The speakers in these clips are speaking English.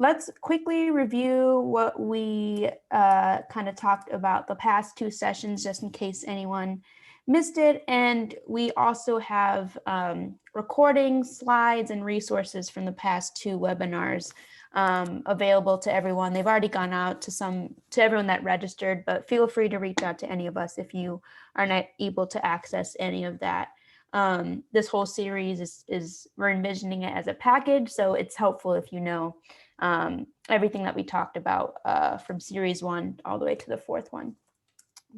let's quickly review what we kind of talked about the past two sessions, just in case anyone missed it. And we also have recordings, slides, and resources from the past two webinars available to everyone. They've already gone out to everyone that registered, but feel free to reach out to any of us if you are not able to access any of that. This whole series is we're envisioning it as a package, so it's helpful if you know everything that we talked about from series 1 all the way to the 4th one.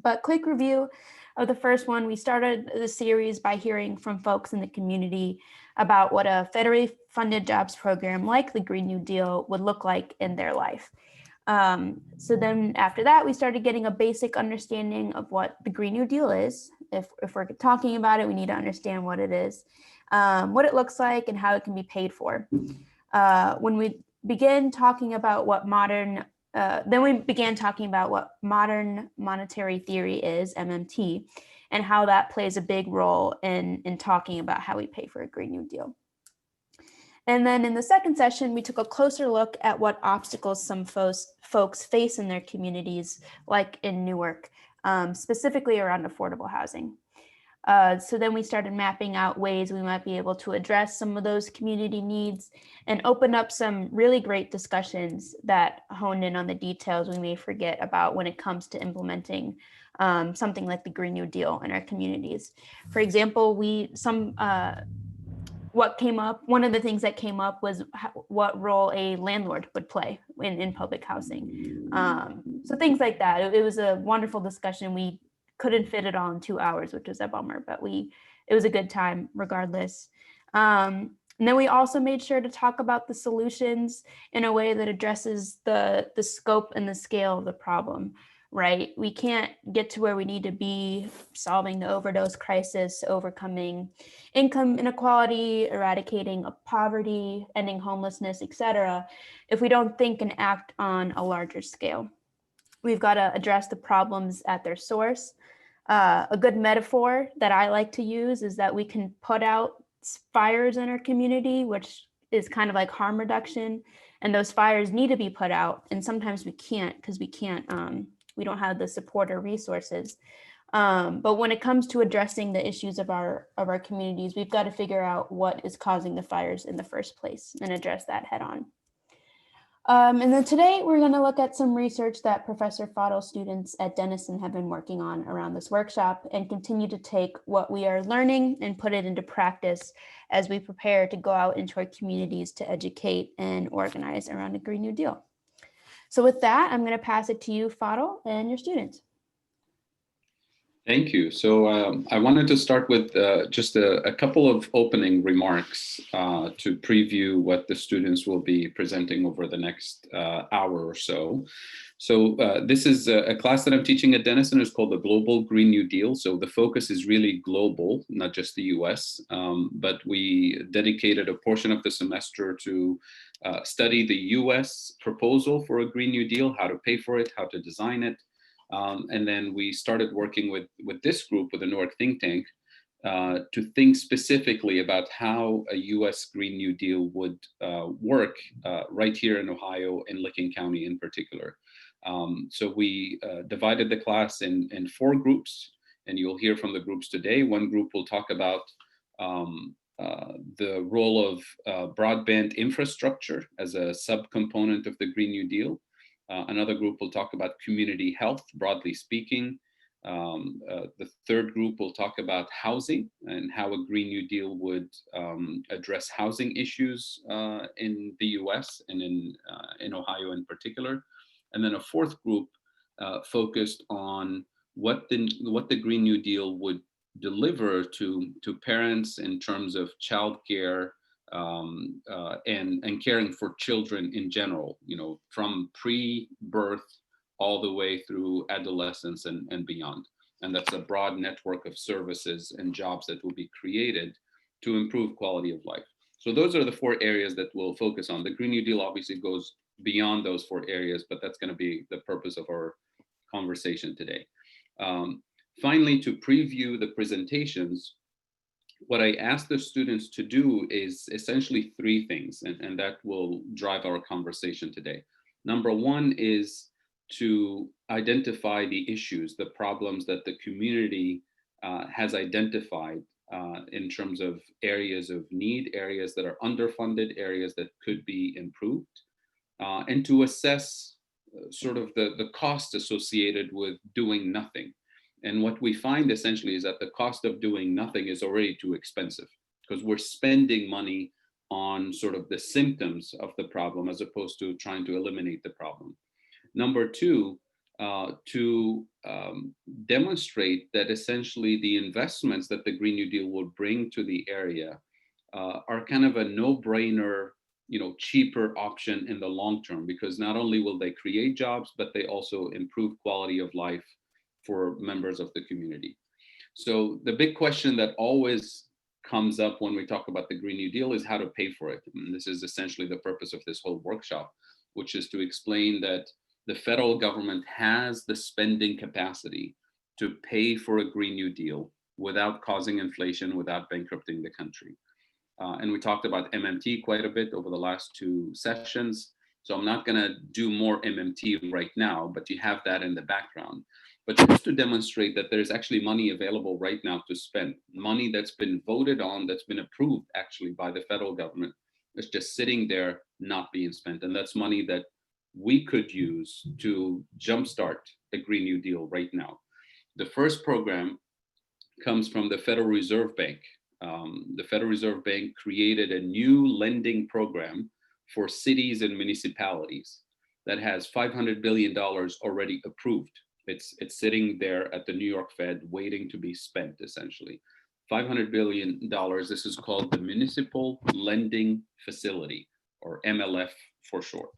But quick review of the first one, we started the series by hearing from folks in the community about what a federally funded jobs program like the Green New Deal would look like in their life. So then after that, we started getting a basic understanding of what the Green New Deal is. If we're talking about it, we need to understand what it is, what it looks like, and how it can be paid for. When we began talking about what modern monetary theory is, MMT, and how that plays a big role in talking about how we pay for a Green New Deal. And then in the second session, we took a closer look at what obstacles some folks face in their communities, like in Newark, specifically around affordable housing. So then we started mapping out ways we might be able to address some of those community needs and open up some really great discussions that honed in on the details we may forget about when it comes to implementing something like the Green New Deal in our communities. For example, one of the things that came up was what role a landlord would play in public housing. So things like that. It was a wonderful discussion. We couldn't fit it all in 2 hours, which was a bummer, but it was a good time regardless. And then we also made sure to talk about the solutions in a way that addresses the scope and the scale of the problem, right? We can't get to where we need to be solving the overdose crisis, overcoming income inequality, eradicating poverty, ending homelessness, et cetera, if we don't think and act on a larger scale. We've got to address the problems at their source. A good metaphor that I like to use is that we can put out fires in our community, which is kind of like harm reduction, and those fires need to be put out. And sometimes we can't because we don't have the support or resources. But when it comes to addressing the issues of our communities, we've got to figure out what is causing the fires in the first place and address that head on. And then today we're going to look at some research that Professor Foddle's students at Denison have been working on around this workshop and continue to take what we are learning and put it into practice as we prepare to go out into our communities to educate and organize around a Green New Deal. So with that, I'm going to pass it to you, Foddle, and your students. Thank you. So I wanted to start with just a couple of opening remarks to preview what the students will be presenting over the next hour or so. So this is a class that I'm teaching at Denison. It's called the Global Green New Deal. So the focus is really global, not just the US, but we dedicated a portion of the semester to study the US proposal for a Green New Deal, how to pay for it, how to design it. And then we started working with this group, with the Newark think tank, to think specifically about how a US Green New Deal would work right here in Ohio, in Licking County in particular. So we divided the class in 4 groups, and you'll hear from the groups today. One group will talk about the role of broadband infrastructure as a subcomponent of the Green New Deal. Another group will talk about community health, broadly speaking. The third group will talk about housing and how a Green New Deal would address housing issues in the US and in Ohio in particular. And then a fourth group focused on what the Green New Deal would deliver to parents in terms of childcare, and caring for children in general, from pre-birth all the way through adolescence and beyond. And that's a broad network of services and jobs that will be created to improve quality of life. So those are the 4 areas that we'll focus on. The Green New Deal obviously goes beyond those 4 areas, but that's going to be the purpose of our conversation today. Finally, to preview the presentations, what I asked the students to do is essentially three things, and that will drive our conversation today. Number one is to identify the issues, the problems that the community has identified in terms of areas of need, areas that are underfunded, areas that could be improved, and to assess sort of the cost associated with doing nothing. And what we find essentially is that the cost of doing nothing is already too expensive because we're spending money on sort of the symptoms of the problem as opposed to trying to eliminate the problem. Number two, to demonstrate that essentially the investments that the Green New Deal will bring to the area are kind of a no-brainer, cheaper option in the long term, because not only will they create jobs, but they also improve quality of life for members of the community. So the big question that always comes up when we talk about the Green New Deal is how to pay for it. And this is essentially the purpose of this whole workshop, which is to explain that the federal government has the spending capacity to pay for a Green New Deal without causing inflation, without bankrupting the country. And we talked about MMT quite a bit over the last two sessions. So I'm not going to do more MMT right now, but you have that in the background. But just to demonstrate that there's actually money available right now to spend, money that's been voted on, that's been approved actually by the federal government. It's just sitting there not being spent. And that's money that we could use to jumpstart a Green New Deal right now. The first program comes from the Federal Reserve Bank. The Federal Reserve Bank created a new lending program for cities and municipalities that has $500 billion already approved. It's sitting there at the New York Fed waiting to be spent, essentially. $500 billion, this is called the Municipal Lending Facility, or MLF for short.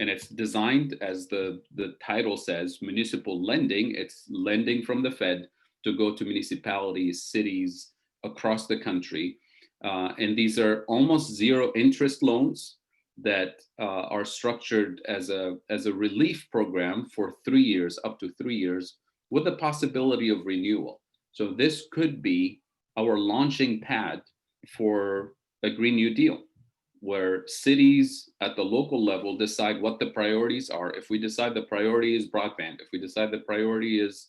And it's designed, as the title says, municipal lending. It's lending from the Fed to go to municipalities, cities across the country. And these are almost zero interest loans that are structured as a relief program for 3 years, up to 3 years, with the possibility of renewal. So this could be our launching pad for a Green New Deal, where cities at the local level decide what the priorities are. If we decide the priority is broadband, if we decide the priority is,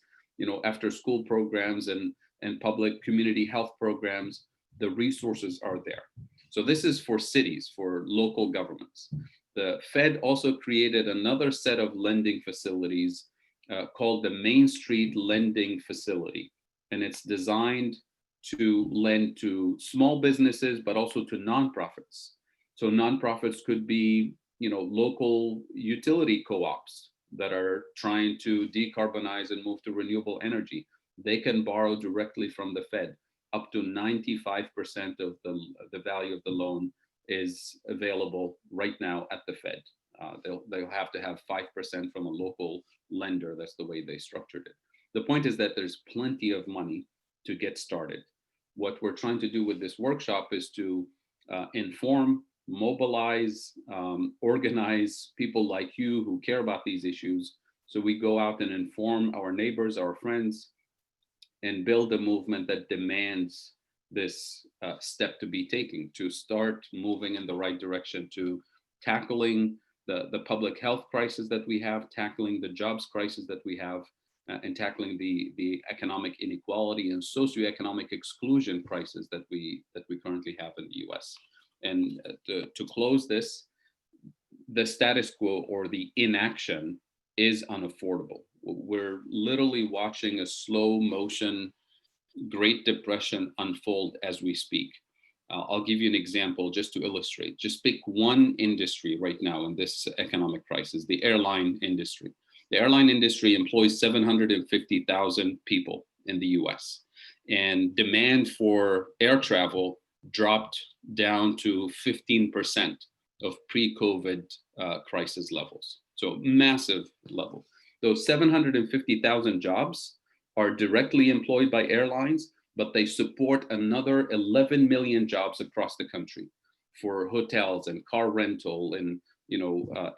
after school programs and public community health programs, the resources are there. So this is for cities, for local governments. The Fed also created another set of lending facilities called the Main Street Lending Facility. And it's designed to lend to small businesses, but also to nonprofits. So nonprofits could be, local utility co-ops that are trying to decarbonize and move to renewable energy. They can borrow directly from the Fed. Up to 95% of the value of the loan is available right now at the Fed. They'll have to have 5% from a local lender. That's the way they structured it. The point is that there's plenty of money to get started. What we're trying to do with this workshop is to inform, mobilize, organize people like you who care about these issues. So we go out and inform our neighbors, our friends, and build a movement that demands this step to be taken, to start moving in the right direction, to tackling the public health crisis that we have, tackling the jobs crisis that we have, and tackling the economic inequality and socioeconomic exclusion crisis that we currently have in the US. And to close this, the status quo or the inaction is unaffordable. We're literally watching a slow motion Great Depression unfold as we speak. I'll give you an example just to illustrate. Just pick one industry right now in this economic crisis, the airline industry. The airline industry employs 750,000 people in the US, and demand for air travel dropped down to 15% of pre-COVID crisis levels. So massive level. Those 750,000 jobs are directly employed by airlines, but they support another 11 million jobs across the country for hotels and car rental and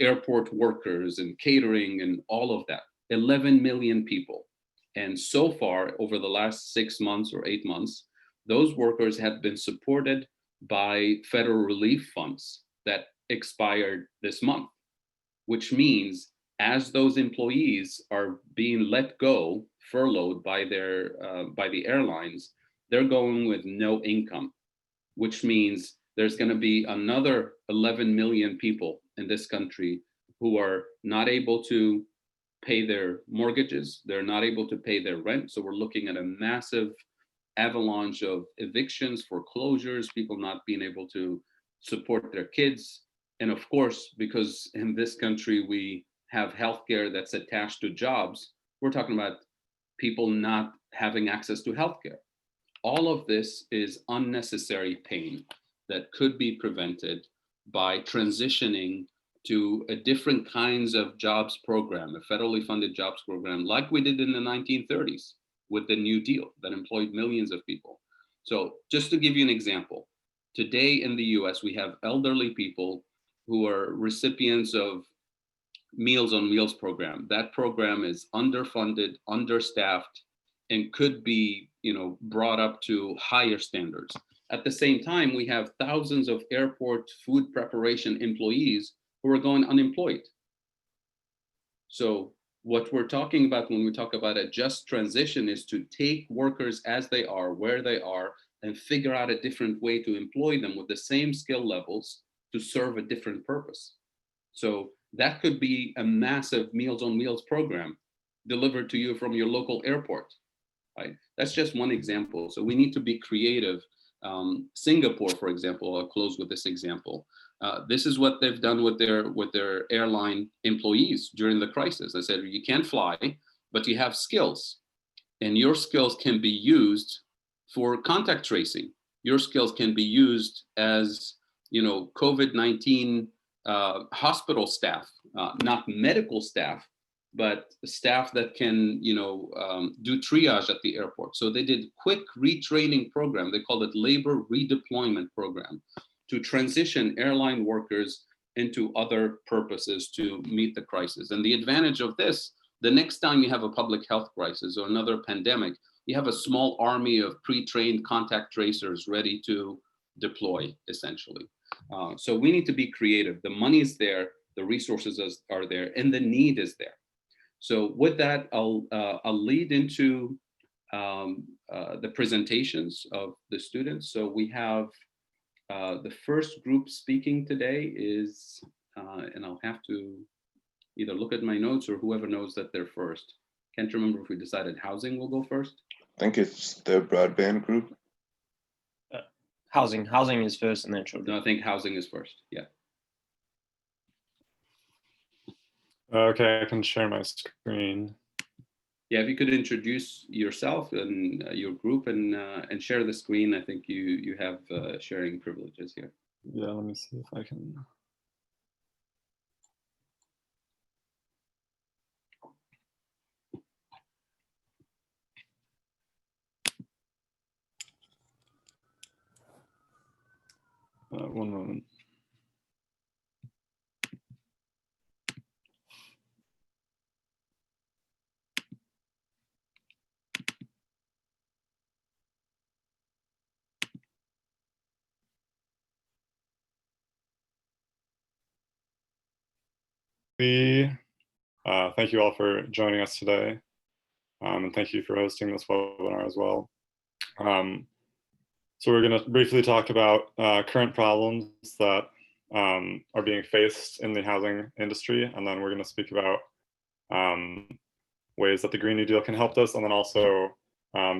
airport workers and catering and all of that. 11 million people. And so far, over the last 6 months or 8 months, those workers have been supported by federal relief funds that expired this month, which means as those employees are being let go, furloughed by the airlines, they're going with no income, which means there's going to be another 11 million people in this country who are not able to pay their mortgages. They're not able to pay their rent. So we're looking at a massive avalanche of evictions, foreclosures, people not being able to support their kids. And of course, because in this country we have healthcare that's attached to jobs, we're talking about people not having access to healthcare. All of this is unnecessary pain that could be prevented by transitioning to a different kinds of jobs program, a federally funded jobs program, like we did in the 1930s with the New Deal that employed millions of people. So just to give you an example, today in the US, we have elderly people who are recipients of Meals on Wheels program. That program is underfunded, understaffed, and could be, brought up to higher standards. At the same time, we have thousands of airport food preparation employees who are going unemployed. So what we're talking about when we talk about a just transition is to take workers as they are, where they are, and figure out a different way to employ them with the same skill levels to serve a different purpose. So that could be a massive Meals on Wheels program delivered to you from your local airport. Right? That's just one example. So we need to be creative. Singapore, for example, I'll close with this example. This is what they've done with their airline employees during the crisis. They said, you can't fly, but you have skills, and your skills can be used for contact tracing. Your skills can be used as, COVID-19 hospital staff, not medical staff, but staff that can, do triage at the airport. So they did quick retraining program. They called it labor redeployment program to transition airline workers into other purposes to meet the crisis. And the advantage of this, the next time you have a public health crisis or another pandemic, you have a small army of pre-trained contact tracers ready to deploy, essentially. So we need to be creative. The money is there, the resources are there, and the need is there. So with that, I'll lead into the presentations of the students. So we have the first group speaking today is, and I'll have to either look at my notes or whoever knows that they're first. Can't remember if we decided housing will go first. I think it's the broadband group. Housing is first, and then children. No, I think housing is first. Yeah. Okay, I can share my screen. Yeah, if you could introduce yourself and your group and share the screen, I think you have sharing privileges here. Yeah, let me see if I can. One moment. Thank you all for joining us today, and thank you for hosting this webinar as well. So we're going to briefly talk about current problems that are being faced in the housing industry, and then we're going to speak about ways that the Green New Deal can help us, and then also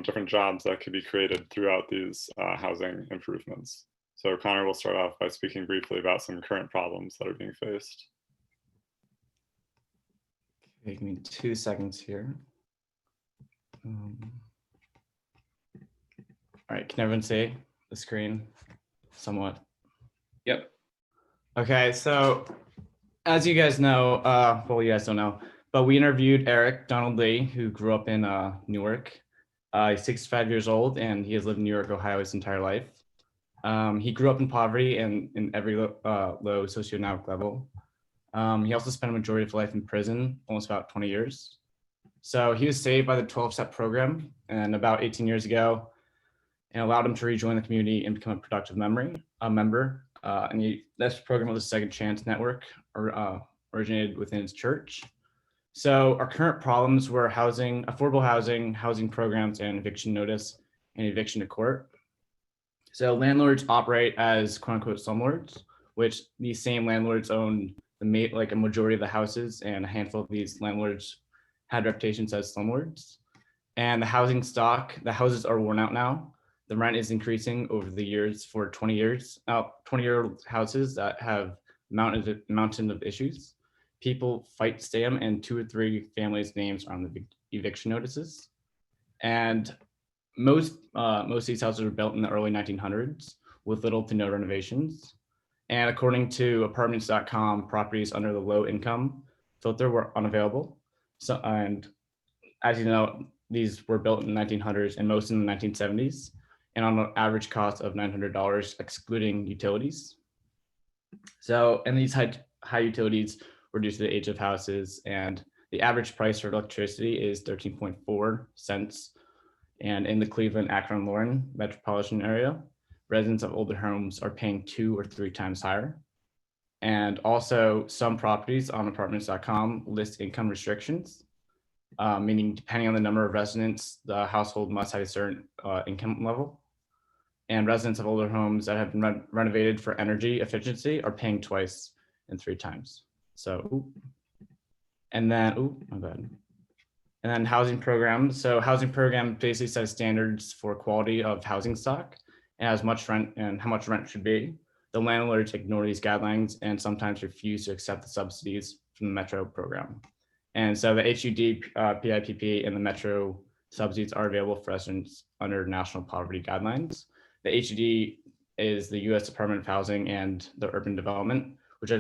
different jobs that could be created throughout these housing improvements. So Connor will start off by speaking briefly about some current problems that are being faced. Okay, give me 2 seconds here. All right, can everyone see the screen somewhat? Yep. Okay, so as you guys know, well, you guys don't know, but we interviewed Eric Donald Lee, who grew up in Newark. He's 65 years old, and he has lived in New York, Ohio his entire life. He grew up in poverty and in every low socioeconomic level. He also spent a majority of his life in prison, almost about 20 years. So he was saved by the 12-step program, and about 18 years ago, and allowed him to rejoin the community and become a productive member. This program was a Second Chance Network, originated within his church. So our current problems were housing, affordable housing, housing programs, and eviction notice and eviction to court. So landlords operate as quote unquote slumlords, which these same landlords own a majority of the houses, and a handful of these landlords had reputations as slumlords. And the housing stock, the houses are worn out now. The rent is increasing over the years for 20 years, 20-year-old houses that have mountain of issues. People fight to stay them, and 2 or 3 families' names are on the eviction notices. And most of these houses were built in the early 1900s with little to no renovations. And according to apartments.com, properties under the low income filter were unavailable. So, and as you know, these were built in the 1900s and most in the 1970s, and on an average cost of $900, excluding utilities. So, and these high utilities were due to the age of houses, and the average price for electricity is 13.4 cents. And in the Cleveland, Akron, Lorraine metropolitan area, residents of older homes are paying 2 or 3 times higher. And also some properties on apartments.com list income restrictions, meaning depending on the number of residents, the household must have a certain income level. And residents of older homes that have been renovated for energy efficiency are paying 2 and 3 times. So, and then, my bad. And then housing programs. So housing program basically sets standards for quality of housing stock and as much rent and how much rent should be. The landlords ignore these guidelines and sometimes refuse to accept the subsidies from the Metro program. And so the HUD, PIPP, and the Metro subsidies are available for residents under national poverty guidelines. The HUD is the U.S. Department of Housing and the Urban Development, which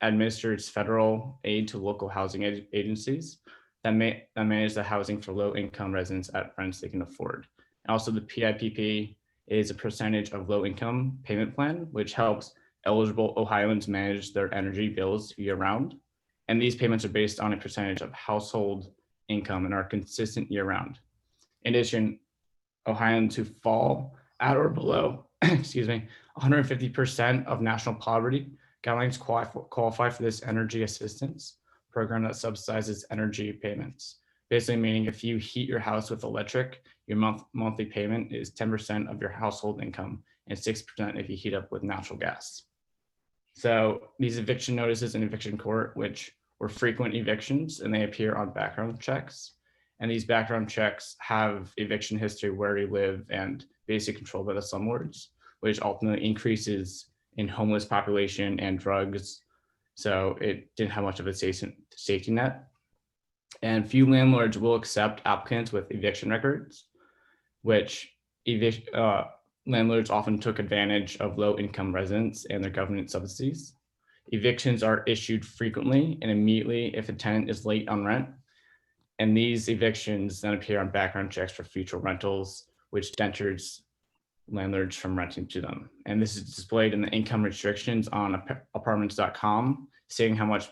administers federal aid to local housing agencies that manage the housing for low-income residents at rents they can afford. And also the PIPP is a percentage of low-income payment plan, which helps eligible Ohioans manage their energy bills year-round. And these payments are based on a percentage of household income and are consistent year-round. In addition, Ohioans who fall at or below, 150% of national poverty guidelines qualify for this energy assistance program that subsidizes energy payments. Basically meaning if you heat your house with electric, your monthly payment is 10% of your household income and 6% if you heat up with natural gas. So these eviction notices in eviction court, which were frequent evictions, and they appear on background checks. And these background checks have eviction history, where you live, and basic control by the slumlords, which ultimately increases in homeless population and drugs. So it didn't have much of a safety net. And few landlords will accept applicants with eviction records, which landlords often took advantage of low-income residents and their government subsidies. Evictions are issued frequently and immediately if a tenant is late on rent. And these evictions then appear on background checks for future rentals, which deters landlords from renting to them. And this is displayed in the income restrictions on apartments.com, saying how much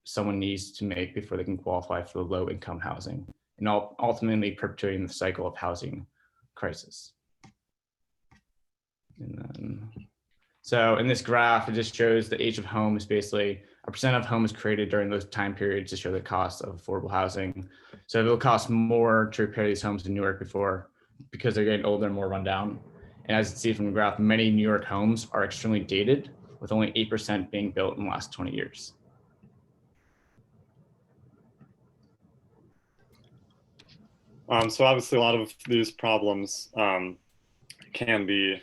someone needs to make before they can qualify for the low income housing, and ultimately perpetuating the cycle of housing crisis. And then, so in this graph, it just shows the age of homes, basically a percent of homes created during those time periods to show the cost of affordable housing. So it'll cost more to repair these homes in Newark because they're getting older and more run down. And as you see from the graph, many New York homes are extremely dated, with only 8% being built in the last 20 years. So obviously a lot of these problems can be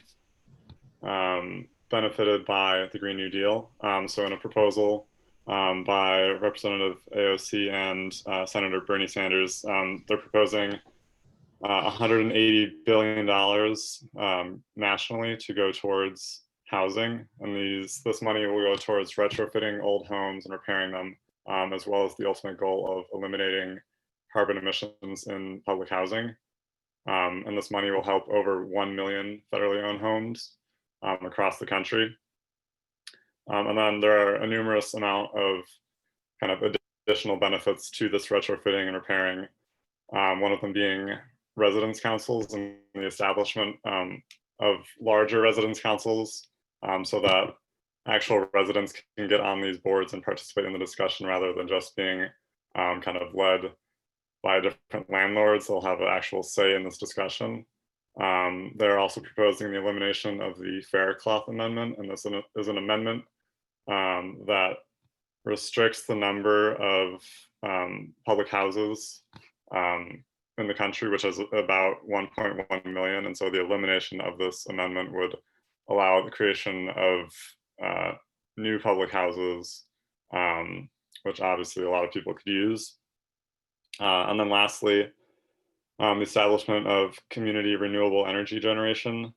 benefited by the Green New Deal. So in a proposal by Representative AOC and Senator Bernie Sanders, they're proposing $180 billion nationally to go towards housing. And this money will go towards retrofitting old homes and repairing them, as well as the ultimate goal of eliminating carbon emissions in public housing. And this money will help over 1 million federally owned homes across the country. And then there are a numerous amount of kind of additional benefits to this retrofitting and repairing. One of them being residence councils and the establishment of larger residence councils so that actual residents can get on these boards and participate in the discussion rather than just being kind of led by different landlords. They'll have an actual say in this discussion. They're also proposing the elimination of the Faircloth Amendment, and this is an amendment that restricts the number of public houses in the country, which is about 1.1 million. And so the elimination of this amendment would allow the creation of new public houses, which obviously a lot of people could use. And then lastly, the establishment of community renewable energy generation.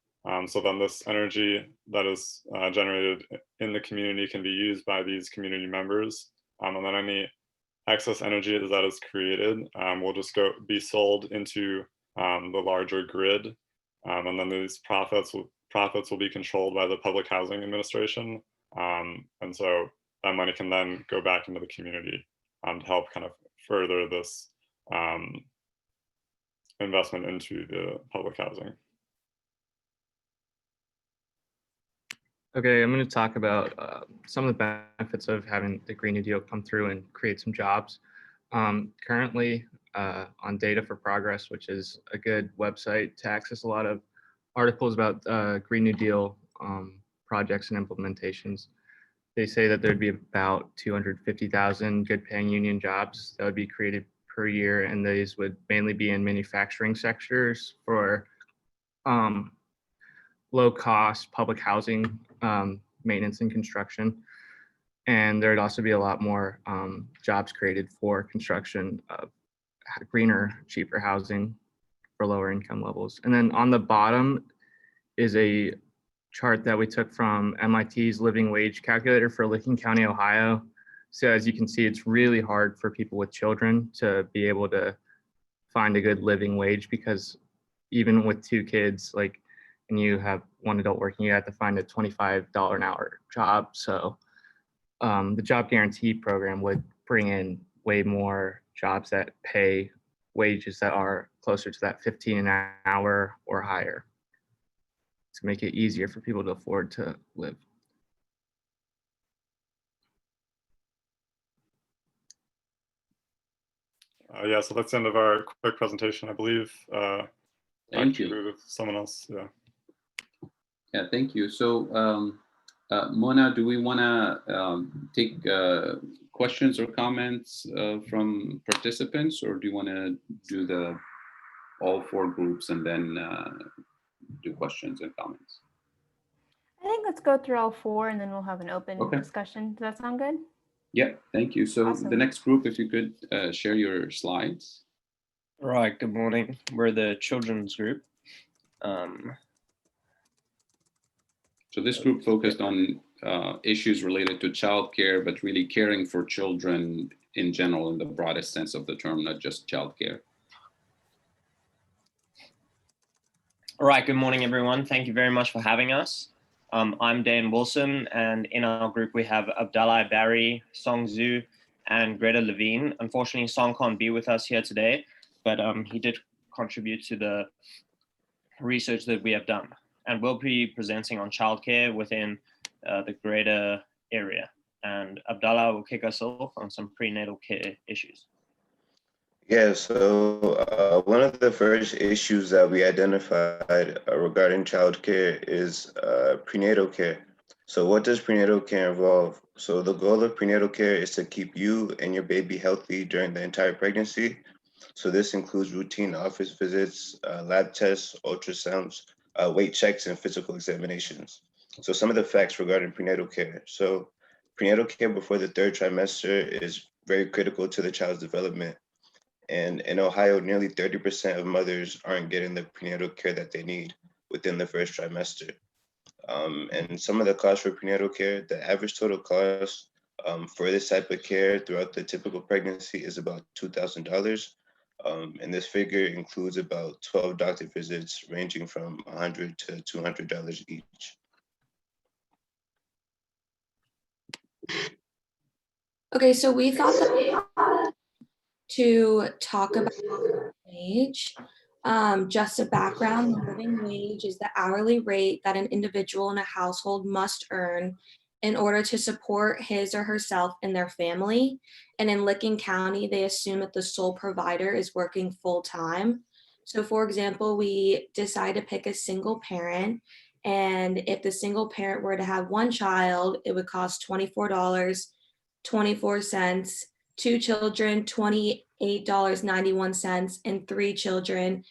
So then this energy that is generated in the community can be used by these community members. And then any excess energy that is created will just be sold into the larger grid. And then these profits will be controlled by the Public Housing Administration. And so that money can then go back into the community to help kind of further this investment into the public housing. Okay, I'm going to talk about some of the benefits of having the Green New Deal come through and create some jobs. Currently, on Data for Progress, which is a good website to access a lot of articles about Green New Deal projects and implementations. They say that there'd be about 250,000 good paying union jobs that would be created per year, and these would mainly be in manufacturing sectors for low cost public housing, maintenance and construction. And there'd also be a lot more jobs created for construction of greener, cheaper housing for lower income levels. And then on the bottom is a chart that we took from MIT's living wage calculator for Licking County, Ohio. So as you can see, it's really hard for people with children to be able to find a good living wage, because even with 2 kids, like, and you have 1 adult working, you have to find a $25 an hour job. So the job guarantee program would bring in way more jobs that pay wages that are closer to that 15 an hour or higher, to make it easier for people to afford to live. Yeah, so that's the end of our quick presentation, I believe. Thank you. With someone else, yeah. Yeah, thank you. So, Mona, do we want to take questions or comments from participants, or do you want to do all 4 groups and then do questions and comments? I think let's go through all 4 and then we'll have an open discussion. Does that sound good? Yeah, thank you. So Awesome. The next group, if you could share your slides. Right, good morning. We're the children's group. So this group focused on issues related to childcare, but really caring for children in general, in the broadest sense of the term, not just childcare. All right, good morning, everyone. Thank you very much for having us. I'm Dan Wilson, and in our group we have Abdallah Barry, Song Zhu, and Greta Levine. Unfortunately, Song can't be with us here today, but he did contribute to the research that we have done. And we'll be presenting on childcare within the greater area. And Abdallah will kick us off on some prenatal care issues. Yeah, so one of the first issues that we identified regarding childcare is prenatal care. So what does prenatal care involve? So the goal of prenatal care is to keep you and your baby healthy during the entire pregnancy. So this includes routine office visits, lab tests, ultrasounds, weight checks, and physical examinations. So some of the facts regarding prenatal care. So prenatal care before the 3rd trimester is very critical to the child's development. And in Ohio, nearly 30% of mothers aren't getting the prenatal care that they need within the 1st trimester. And some of the costs for prenatal care, the average total cost for this type of care throughout the typical pregnancy is about $2,000. And this figure includes about 12 doctor visits ranging from $100 to $200 each. Okay, so we thought that to talk about age, Just a background, the living wage is the hourly rate that an individual in a household must earn in order to support his or herself and their family. And in Licking County, they assume that the sole provider is working full time. So for example, we decide to pick a single parent, and if the single parent were to have one child, it would cost $24.24, two children, $28.91, and three children,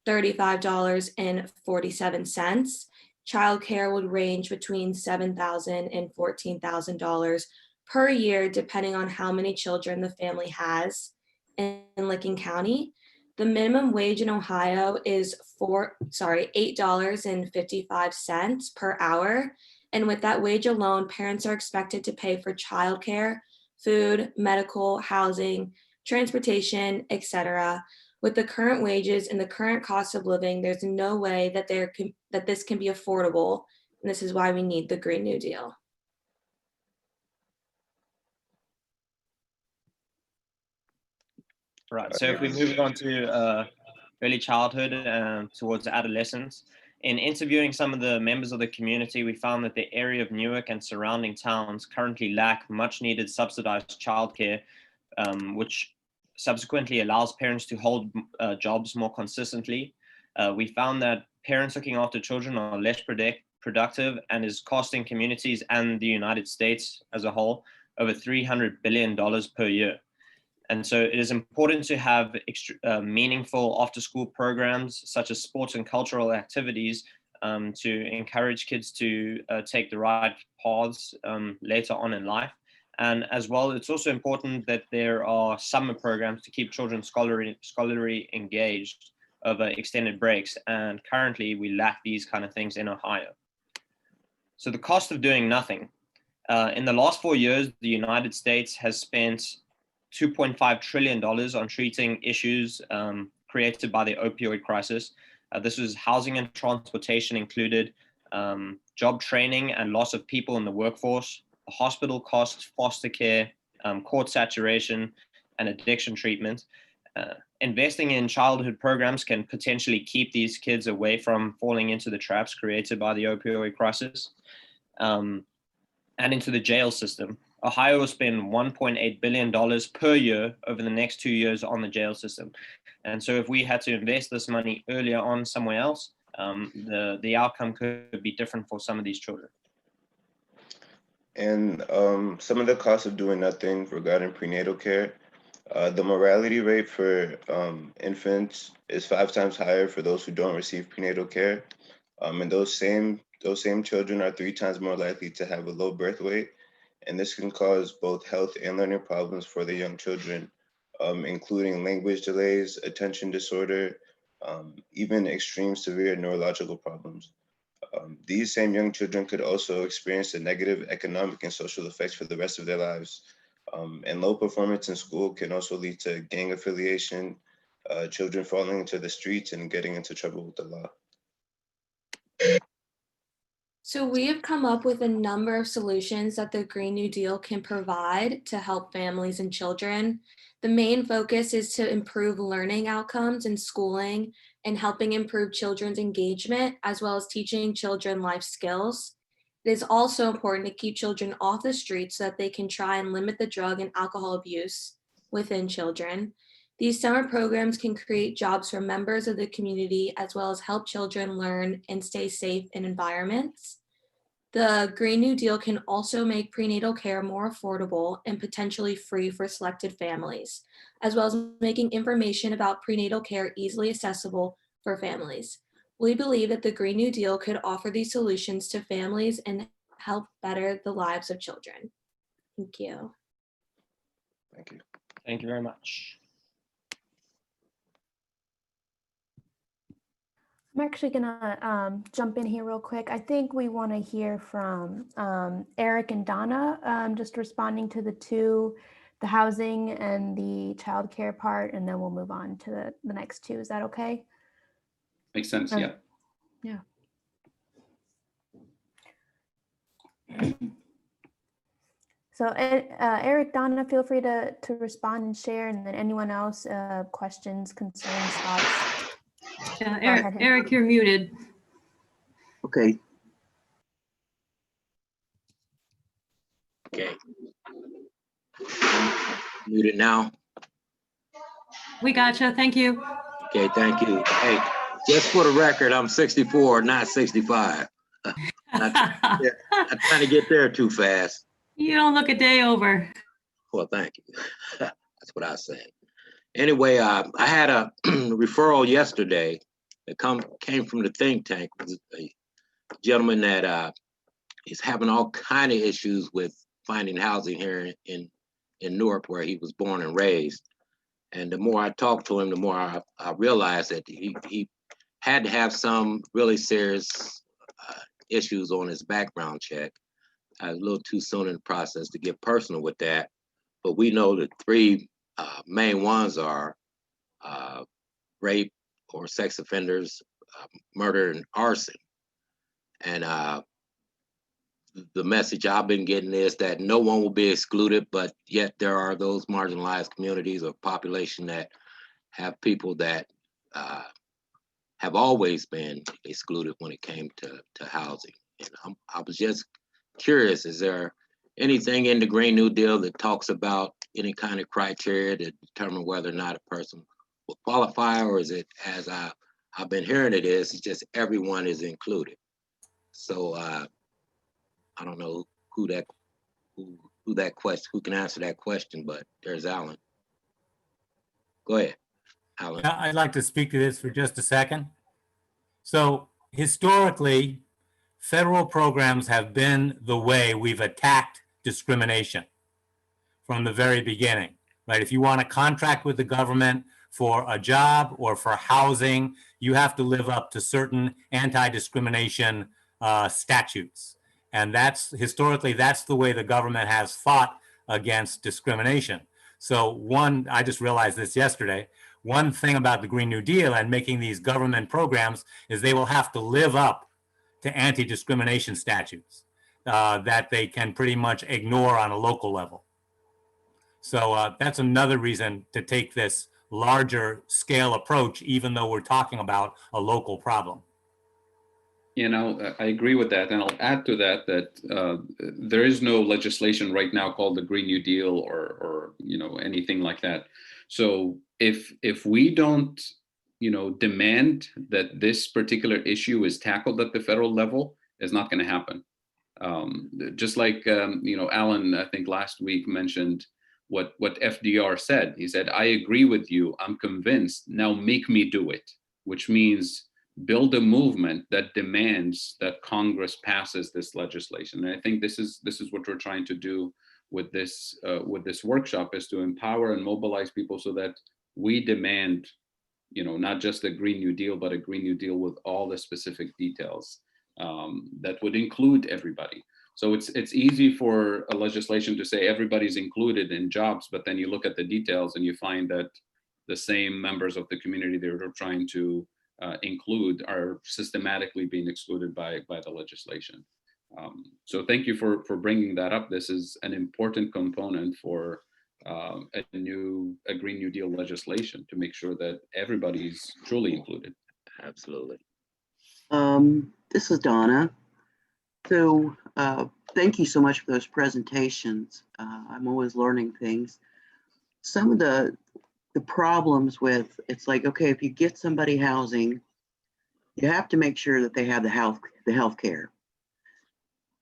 $35.47. Childcare would range between $7,000 and $14,000 per year, depending on how many children the family has. In Licking County, the minimum wage in Ohio is $8.55 per hour. And with that wage alone, parents are expected to pay for childcare, food, medical, housing, transportation, etc. With the current wages and the current cost of living, there's no way that this can be affordable. And this is why we need the Green New Deal. Right. So if we move on to early childhood and towards adolescence, in interviewing some of the members of the community, we found that the area of Newark and surrounding towns currently lack much needed subsidized childcare, which subsequently allows parents to hold jobs more consistently. We found that parents looking after children are less productive and is costing communities and the United States as a whole over $300 billion per year. And so it is important to have meaningful after-school programs such as sports and cultural activities to encourage kids to take the right paths later on in life. And as well, it's also important that there are summer programs to keep children scholarly engaged over extended breaks. And currently, we lack these kind of things in Ohio. So the cost of doing nothing. In the last 4 years, the United States has spent $2.5 trillion on treating issues created by the opioid crisis. This was housing and transportation included, job training and loss of people in the workforce, hospital costs, foster care, court saturation, and addiction treatment. Investing in childhood programs can potentially keep these kids away from falling into the traps created by the opioid crisis and into the jail system. Ohio will spend $1.8 billion per year over the next 2 years on the jail system. And so if we had to invest this money earlier on somewhere else, the outcome could be different for some of these children. And some of the costs of doing nothing regarding prenatal care, the mortality rate for infants is 5 times higher for those who don't receive prenatal care. And those same children are 3 times more likely to have a low birth weight. And this can cause both health and learning problems for the young children, including language delays, attention disorder, even extreme severe neurological problems. These same young children could also experience the negative economic and social effects for the rest of their lives. And low performance in school can also lead to gang affiliation, children falling into the streets and getting into trouble with the law. So we have come up with a number of solutions that the Green New Deal can provide to help families and children. The main focus is to improve learning outcomes in schooling and helping improve children's engagement, as well as teaching children life skills. It is also important to keep children off the streets so that they can try and limit the drug and alcohol abuse within children. These summer programs can create jobs for members of the community, as well as help children learn and stay safe in environments. The Green New Deal can also make prenatal care more affordable and potentially free for selected families, as well as making information about prenatal care easily accessible for families. We believe that the Green New Deal could offer these solutions to families and help better the lives of children. Thank you. Thank you. Thank you very much. I'm actually gonna jump in here real quick. I think we want to hear from Eric and Donna, just responding to the housing and the childcare part, and then we'll move on to the next two. Is that okay? Makes sense, yeah. Yeah. So Eric, Donna, feel free to respond and share, and then anyone else, questions, concerns, thoughts. Yeah, Go ahead. Eric, you're muted. Okay. Okay. Muted now. We gotcha. Thank you. Okay, thank you. Hey, just for the record, I'm 64, not 65. Not trying to get there too fast. You don't look a day over. Well, thank you. That's what I said. Anyway, I had a referral yesterday that came from the think tank. It was a gentleman that is having all kind of issues with finding housing here in Newark, where he was born and raised. And the more I talked to him, the more I realized that he had to have some really serious issues on his background check. I was a little too soon in the process to get personal with that, but we know the three main ones are rape or sex offenders, murder, and arson. And the message I've been getting is that no one will be excluded, but yet there are those marginalized communities or population that have people that have always been excluded when it came to housing. And I was just curious, is there anything in the Green New Deal that talks about any kind of criteria to determine whether or not a person will qualify, or is it, as I've been hearing it is, it's just everyone is included? So I don't know who can answer that question, but there's Alan. Go ahead, Alan. Yeah, I'd like to speak to this for just a second. So historically, federal programs have been the way we've attacked discrimination from the very beginning, right? If you want to contract with the government for a job or for housing, you have to live up to certain anti-discrimination statutes. And historically, that's the way the government has fought against discrimination. So I just realized this yesterday, one thing about the Green New Deal and making these government programs is they will have to live up to anti-discrimination statutes that they can pretty much ignore on a local level. So that's another reason to take this larger scale approach, even though we're talking about a local problem. You know, I agree with that. And I'll add to that there is no legislation right now called the Green New Deal or anything like that. So if we don't, demand that this particular issue is tackled at the federal level, it's not going to happen. Just like, Alan, I think last week mentioned what FDR said. He said, I agree with you. I'm convinced. Now make me do it, which means build a movement that demands that Congress passes this legislation. And I think this is what we're trying to do with this workshop, is to empower and mobilize people so that we demand, not just a Green New Deal, but a Green New Deal with all the specific details that would include everybody. So it's easy for a legislation to say everybody's included in jobs, but then you look at the details and you find that the same members of the community they're trying to include are systematically being excluded by the legislation. So thank you for bringing that up. This is an important component for a Green New Deal legislation to make sure that everybody's truly included. Absolutely. This is Donna. So thank you so much for those presentations. I'm always learning things. Some of the problems with, it's like, okay, if you get somebody housing, you have to make sure that they have the health care,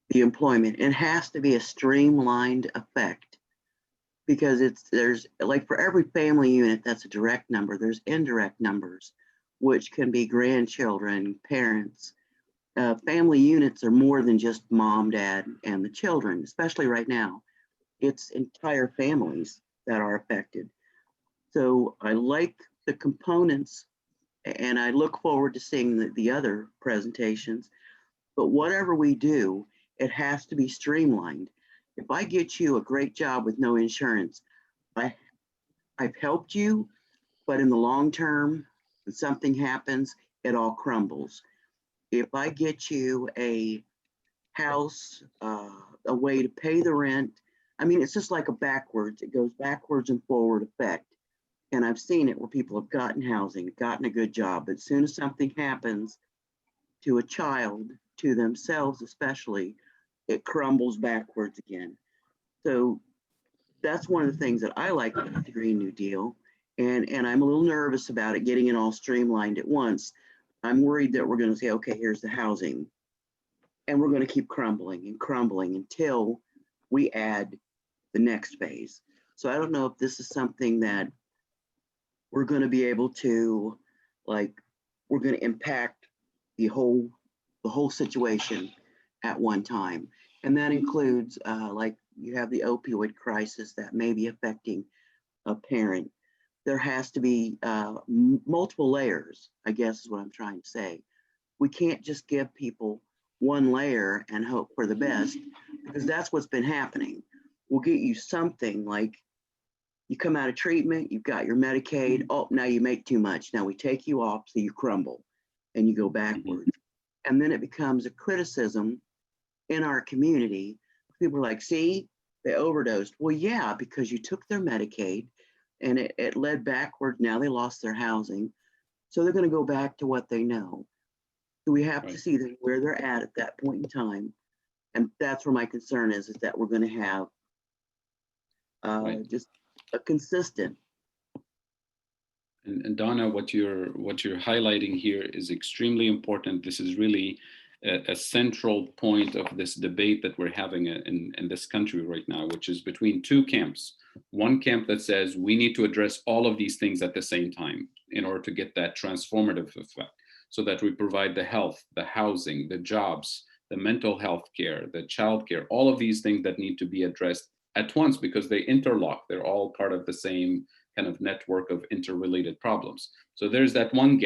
the employment. It has to be a streamlined effect, because there's like, for every family unit that's a direct number, there's indirect numbers, which can be grandchildren, parents. Family units are more than just mom, dad, and the children, especially right now. It's entire families that are affected. So I like the components, and I look forward to seeing the other presentations. But whatever we do, it has to be streamlined. If I get you a great job with no insurance, I've helped you, but in the long term, when something happens, it all crumbles. If I get you a house, a way to pay the rent, I mean, it's just like a backwards. It goes backwards and forward effect. And I've seen it where people have gotten housing, gotten a good job, but as soon as something happens to a child, to themselves especially, it crumbles backwards again. So that's one of the things that I like about the Green New Deal. And I'm a little nervous about it getting it all streamlined at once. I'm worried that we're going to say, okay, here's the housing. And we're going to keep crumbling and crumbling until we add the next phase. So I don't know if this is something that we're going to be able to, like, we're going to impact the whole situation at one time. And that includes, like, you have the opioid crisis that may be affecting a parent. There has to be multiple layers, I guess is what I'm trying to say. We can't just give people one layer and hope for the best, because that's what's been happening. We'll get you something like, you come out of treatment, you've got your Medicaid, oh, now you make too much. Now we take you off, so you crumble and you go backwards. And then it becomes a criticism in our community. People are like, see, they overdosed. Well, yeah, because you took their Medicaid and it led backward. Now they lost their housing. So they're going to go back to what they know. So we have to see them where they're at that point in time. And that's where my concern is that we're going to have just a consistent. And Donna, what you're highlighting here is extremely important. This is really a central point of this debate that we're having in this country right now, which is between two camps. One camp that says we need to address all of these things at the same time in order to get that transformative effect, so that we provide the health, the housing, the jobs, the mental health care, the child care, all of these things that need to be addressed at once because they interlock. They're all part of the same kind of network of interrelated problems. So there's that one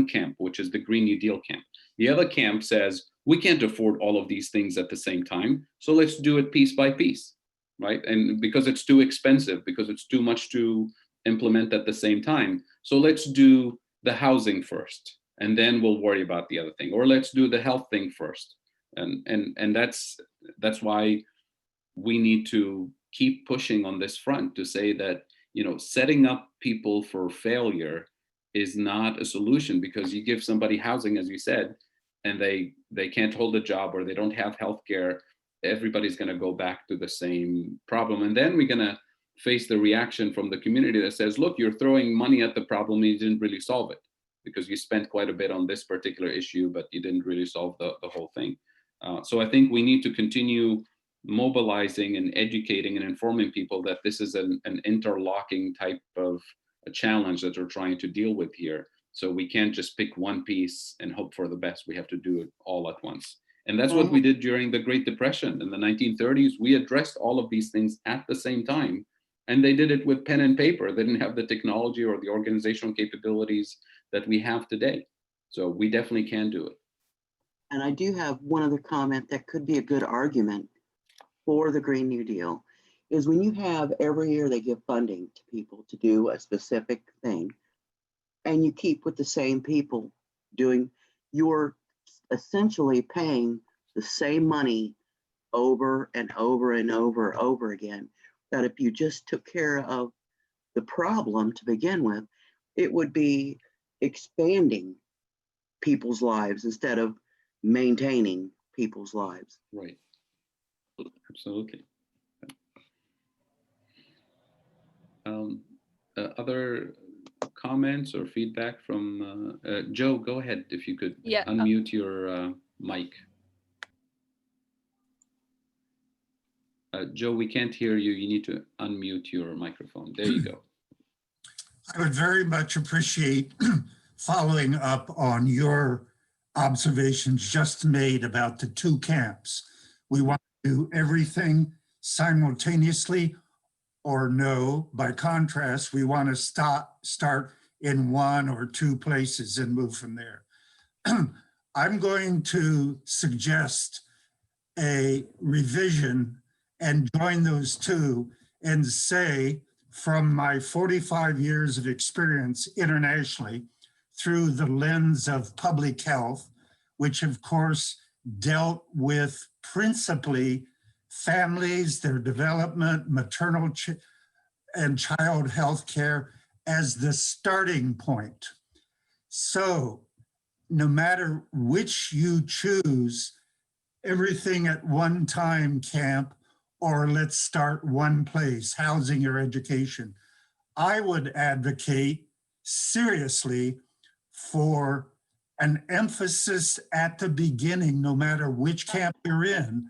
camp, which is the Green New Deal camp. The other camp says, we can't afford all of these things at the same time, so let's do it piece by piece, right? And because it's too expensive, because it's too much to implement at the same time, so let's do the housing first, and then we'll worry about the other thing. Or let's do the health thing first. And that's why we need to keep pushing on this front to say that, you know, setting up people for failure is not a solution, because you give somebody housing, as you said, and they can't hold a job or they don't have health care, everybody's going to go back to the same problem. And then we're going to face the reaction from the community that says, look, you're throwing money at the problem and you didn't really solve it, because you spent quite a bit on this particular issue, but you didn't really solve the whole thing. So I think we need to continue mobilizing and educating and informing people that this is an interlocking type of a challenge that we're trying to deal with here. So we can't just pick one piece and hope for the best. We have to do it all at once. And that's what we did during the Great Depression in the 1930s. We addressed all of these things at the same time, and they did it with pen and paper. They didn't have the technology or the organizational capabilities that we have today. So we definitely can do it. And I do have one other comment that could be a good argument for the Green New Deal, is when you have every year they give funding to people to do a specific thing, and you keep with the same people doing, you're essentially paying the same money over and over and over again. That if you just took care of the problem to begin with, it would be expanding people's lives instead of maintaining people's lives. Right. Absolutely. Other comments or feedback from Joe? Go ahead if you could unmute your mic. Joe, we can't hear you. You need to unmute your microphone. There you go. I would very much appreciate following up on your observations just made about the two camps. We want to do everything simultaneously, or no, by contrast, we want to start in one or two places and move from there. I'm going to suggest a revision and join those two and say, from my 45 years of experience internationally through the lens of public health, which of course dealt with principally families, their development, maternal and child health care, as the starting point. So no matter which you choose, everything at one time camp, or let's start one place, housing or education, I would advocate seriously for an emphasis at the beginning, no matter which camp you're in,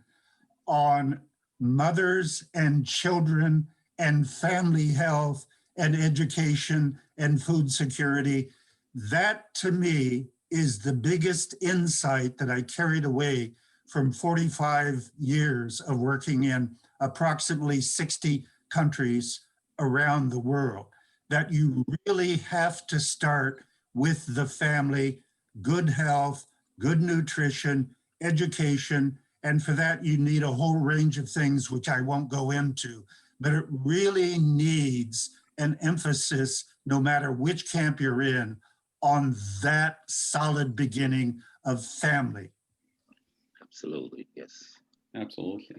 on mothers and children and family health and education and food security. That to me is the biggest insight that I carried away from 45 years of working in approximately 60 countries around the world, that you really have to start with the family, good health, good nutrition, education, and for that you need a whole range of things which I won't go into, but it really needs an emphasis, no matter which camp you're in, on that solid beginning of family. Absolutely, yes. Absolutely.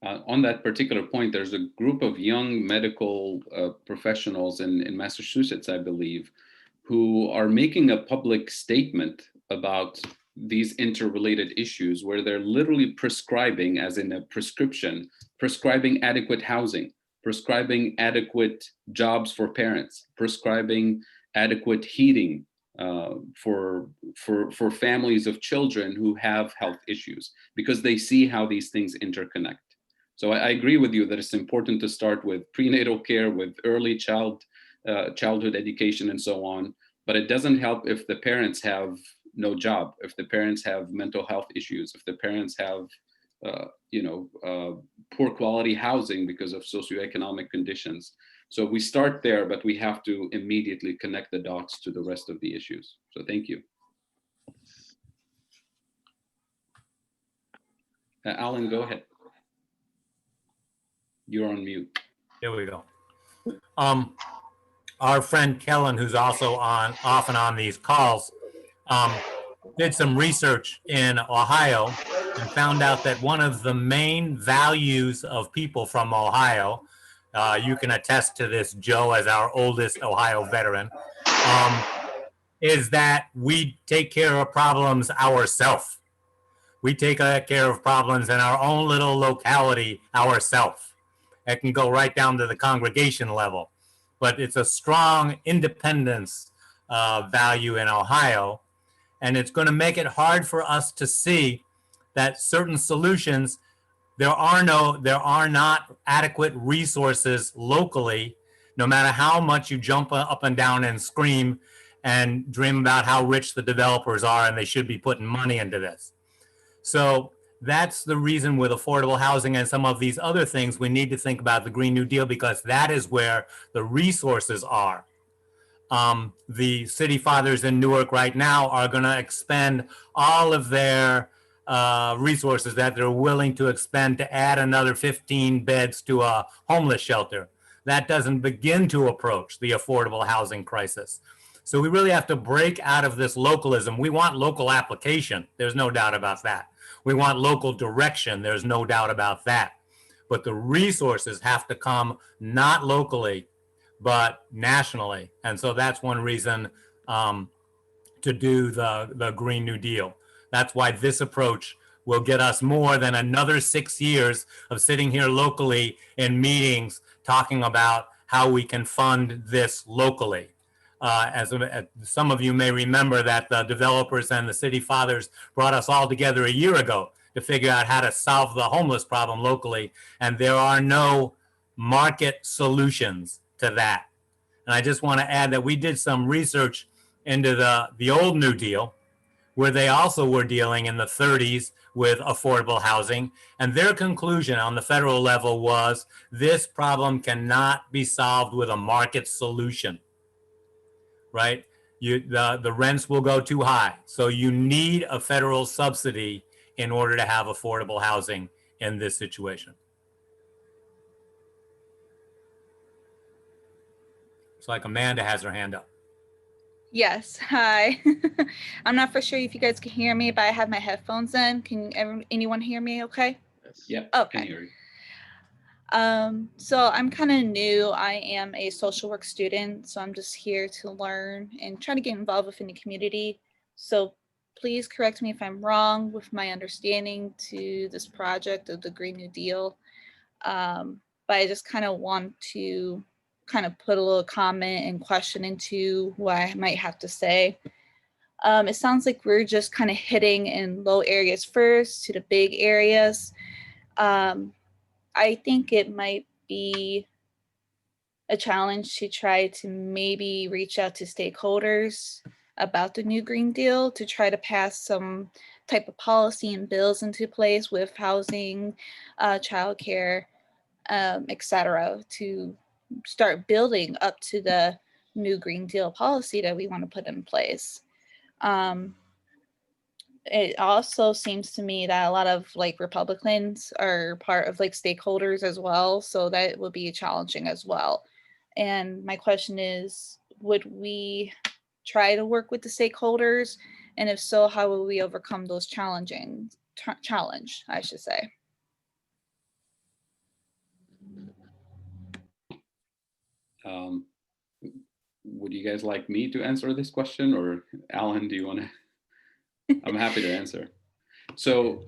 On that particular point, there's a group of young medical professionals in Massachusetts, I believe, who are making a public statement about these interrelated issues where they're literally prescribing, as in a prescription, prescribing adequate housing, prescribing adequate jobs for parents, prescribing adequate heating for families of children who have health issues, because they see how these things interconnect. So I agree with you that it's important to start with prenatal care, with early childhood education and so on, but it doesn't help if the parents have no job, if the parents have mental health issues, if the parents have poor quality housing because of socioeconomic conditions. So we start there, but we have to immediately connect the dots to the rest of the issues. So thank you. Alan, go ahead. You're on mute. There we go. Our friend Kellen, who's also often on these calls, did some research in Ohio and found out that one of the main values of people from Ohio, you can attest to this, Joe, as our oldest Ohio veteran, is that we take care of problems ourselves. We take care of problems in our own little locality ourselves. It can go right down to the congregation level, but it's a strong independence value in Ohio. And it's going to make it hard for us to see that certain solutions, there are not adequate resources locally, no matter how much you jump up and down and scream and dream about how rich the developers are and they should be putting money into this. So that's the reason with affordable housing and some of these other things, we need to think about the Green New Deal, because that is where the resources are. The city fathers in Newark right now are going to expend all of their resources that they're willing to expend to add another 15 beds to a homeless shelter. That doesn't begin to approach the affordable housing crisis. So we really have to break out of this localism. We want local application. There's no doubt about that. We want local direction. There's no doubt about that. But the resources have to come not locally, but nationally. And so that's one reason to do the Green New Deal. That's why this approach will get us more than another 6 years of sitting here locally in meetings talking about how we can fund this locally. As some of you may remember that the developers and the city fathers brought us all together a year ago to figure out how to solve the homeless problem locally. And there are no market solutions to that. And I just want to add that we did some research into the old New Deal, where they also were dealing in the 30s with affordable housing. And their conclusion on the federal level was this problem cannot be solved with a market solution, right? The rents will go too high. So you need a federal subsidy in order to have affordable housing in this situation. It's like Amanda has her hand up. Yes, hi. I'm not for sure if you guys can hear me, but I have my headphones in. Can anyone hear me okay? Yeah, okay. I can hear you. So I'm kind of new. I am a social work student, so I'm just here to learn and try to get involved within the community. So please correct me if I'm wrong with my understanding to this project of the Green New Deal. But I just kind of want to kind of put a little comment and question into what I might have to say. It sounds like we're just kind of hitting in low areas first to the big areas. I think it might be a challenge to try to maybe reach out to stakeholders about the new Green Deal to try to pass some type of policy and bills into place with housing, childcare, etc., to start building up to the new Green Deal policy that we want to put in place. It also seems to me that a lot of like Republicans are part of like stakeholders as well, so that would be challenging as well. And my question is, would we try to work with the stakeholders? And if so, how will we overcome those challenge, I should say? Would you guys like me to answer this question, or Alan, do you want to? I'm happy to answer. So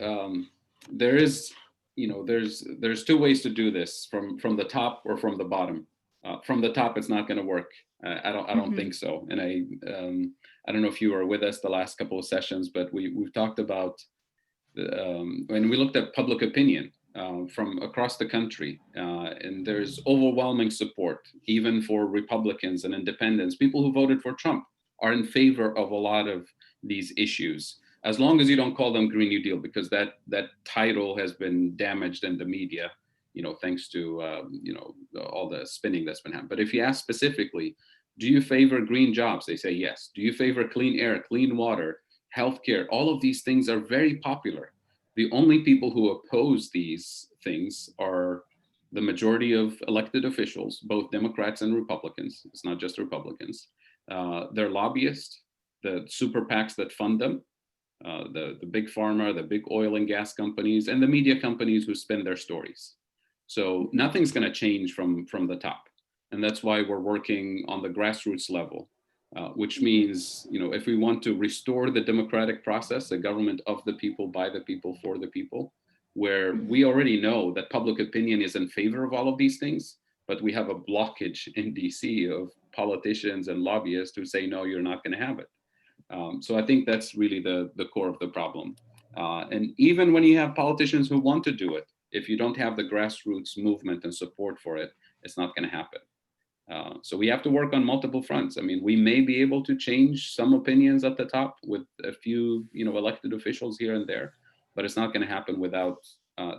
there is, there's two ways to do this, from the top or from the bottom. From the top, it's not going to work. I don't think so. And I don't know if you were with us the last couple of sessions, but we've talked about when we looked at public opinion from across the country, and there's overwhelming support, even for Republicans and independents. People who voted for Trump are in favor of a lot of these issues, as long as you don't call them Green New Deal, because that title has been damaged in the media, thanks to all the spinning that's been happening. But if you ask specifically, do you favor green jobs? They say yes. Do you favor clean air, clean water, healthcare? All of these things are very popular. The only people who oppose these things are the majority of elected officials, both Democrats and Republicans. It's not just Republicans. They're lobbyists, the super PACs that fund them, the big pharma, the big oil and gas companies, and the media companies who spin their stories. So nothing's going to change from the top. And that's why we're working on the grassroots level, which means, if we want to restore the democratic process, a government of the people, by the people, for the people, where we already know that public opinion is in favor of all of these things, but we have a blockage in DC of politicians and lobbyists who say, no, you're not going to have it. So I think that's really the core of the problem. And even when you have politicians who want to do it, if you don't have the grassroots movement and support for it, it's not going to happen. So we have to work on multiple fronts. I mean, we may be able to change some opinions at the top with a few, elected officials here and there, but it's not going to happen without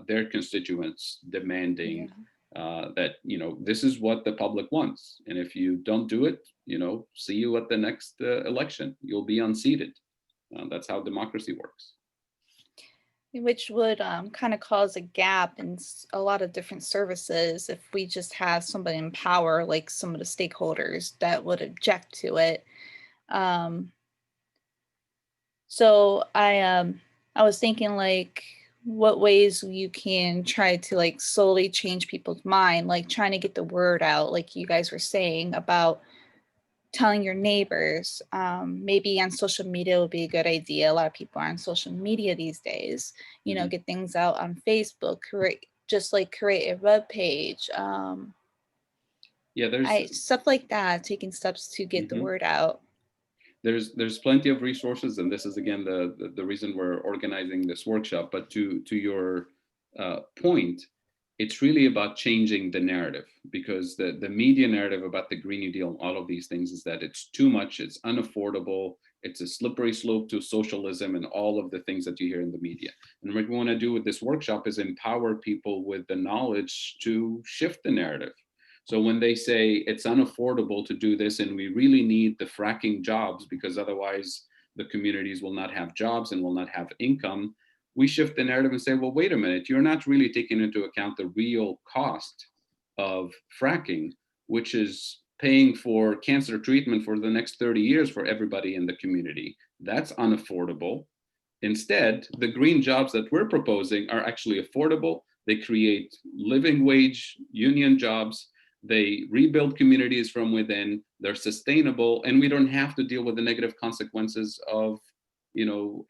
their constituents demanding that, this is what the public wants. And if you don't do it, see you at the next election. You'll be unseated. That's how democracy works. Which would kind of cause a gap in a lot of different services if we just have somebody in power, like some of the stakeholders that would object to it. So I was thinking, like, what ways you can try to like slowly change people's mind, like trying to get the word out, like you guys were saying about telling your neighbors. Maybe on social media would be a good idea. A lot of people are on social media these days, get things out on Facebook, create a web page. There's stuff like that, taking steps to get the word out. There's plenty of resources, and this is again the reason we're organizing this workshop. But to your point, it's really about changing the narrative, because the media narrative about the Green New Deal and all of these things is that it's too much, it's unaffordable, it's a slippery slope to socialism and all of the things that you hear in the media. And what we want to do with this workshop is empower people with the knowledge to shift the narrative. So when they say it's unaffordable to do this and we really need the fracking jobs because otherwise the communities will not have jobs and will not have income, we shift the narrative and say, well, wait a minute, you're not really taking into account the real cost of fracking, which is paying for cancer treatment for the next 30 years for everybody in the community. That's unaffordable. Instead, the green jobs that we're proposing are actually affordable. They create living wage union jobs. They rebuild communities from within. They're sustainable, and we don't have to deal with the negative consequences of,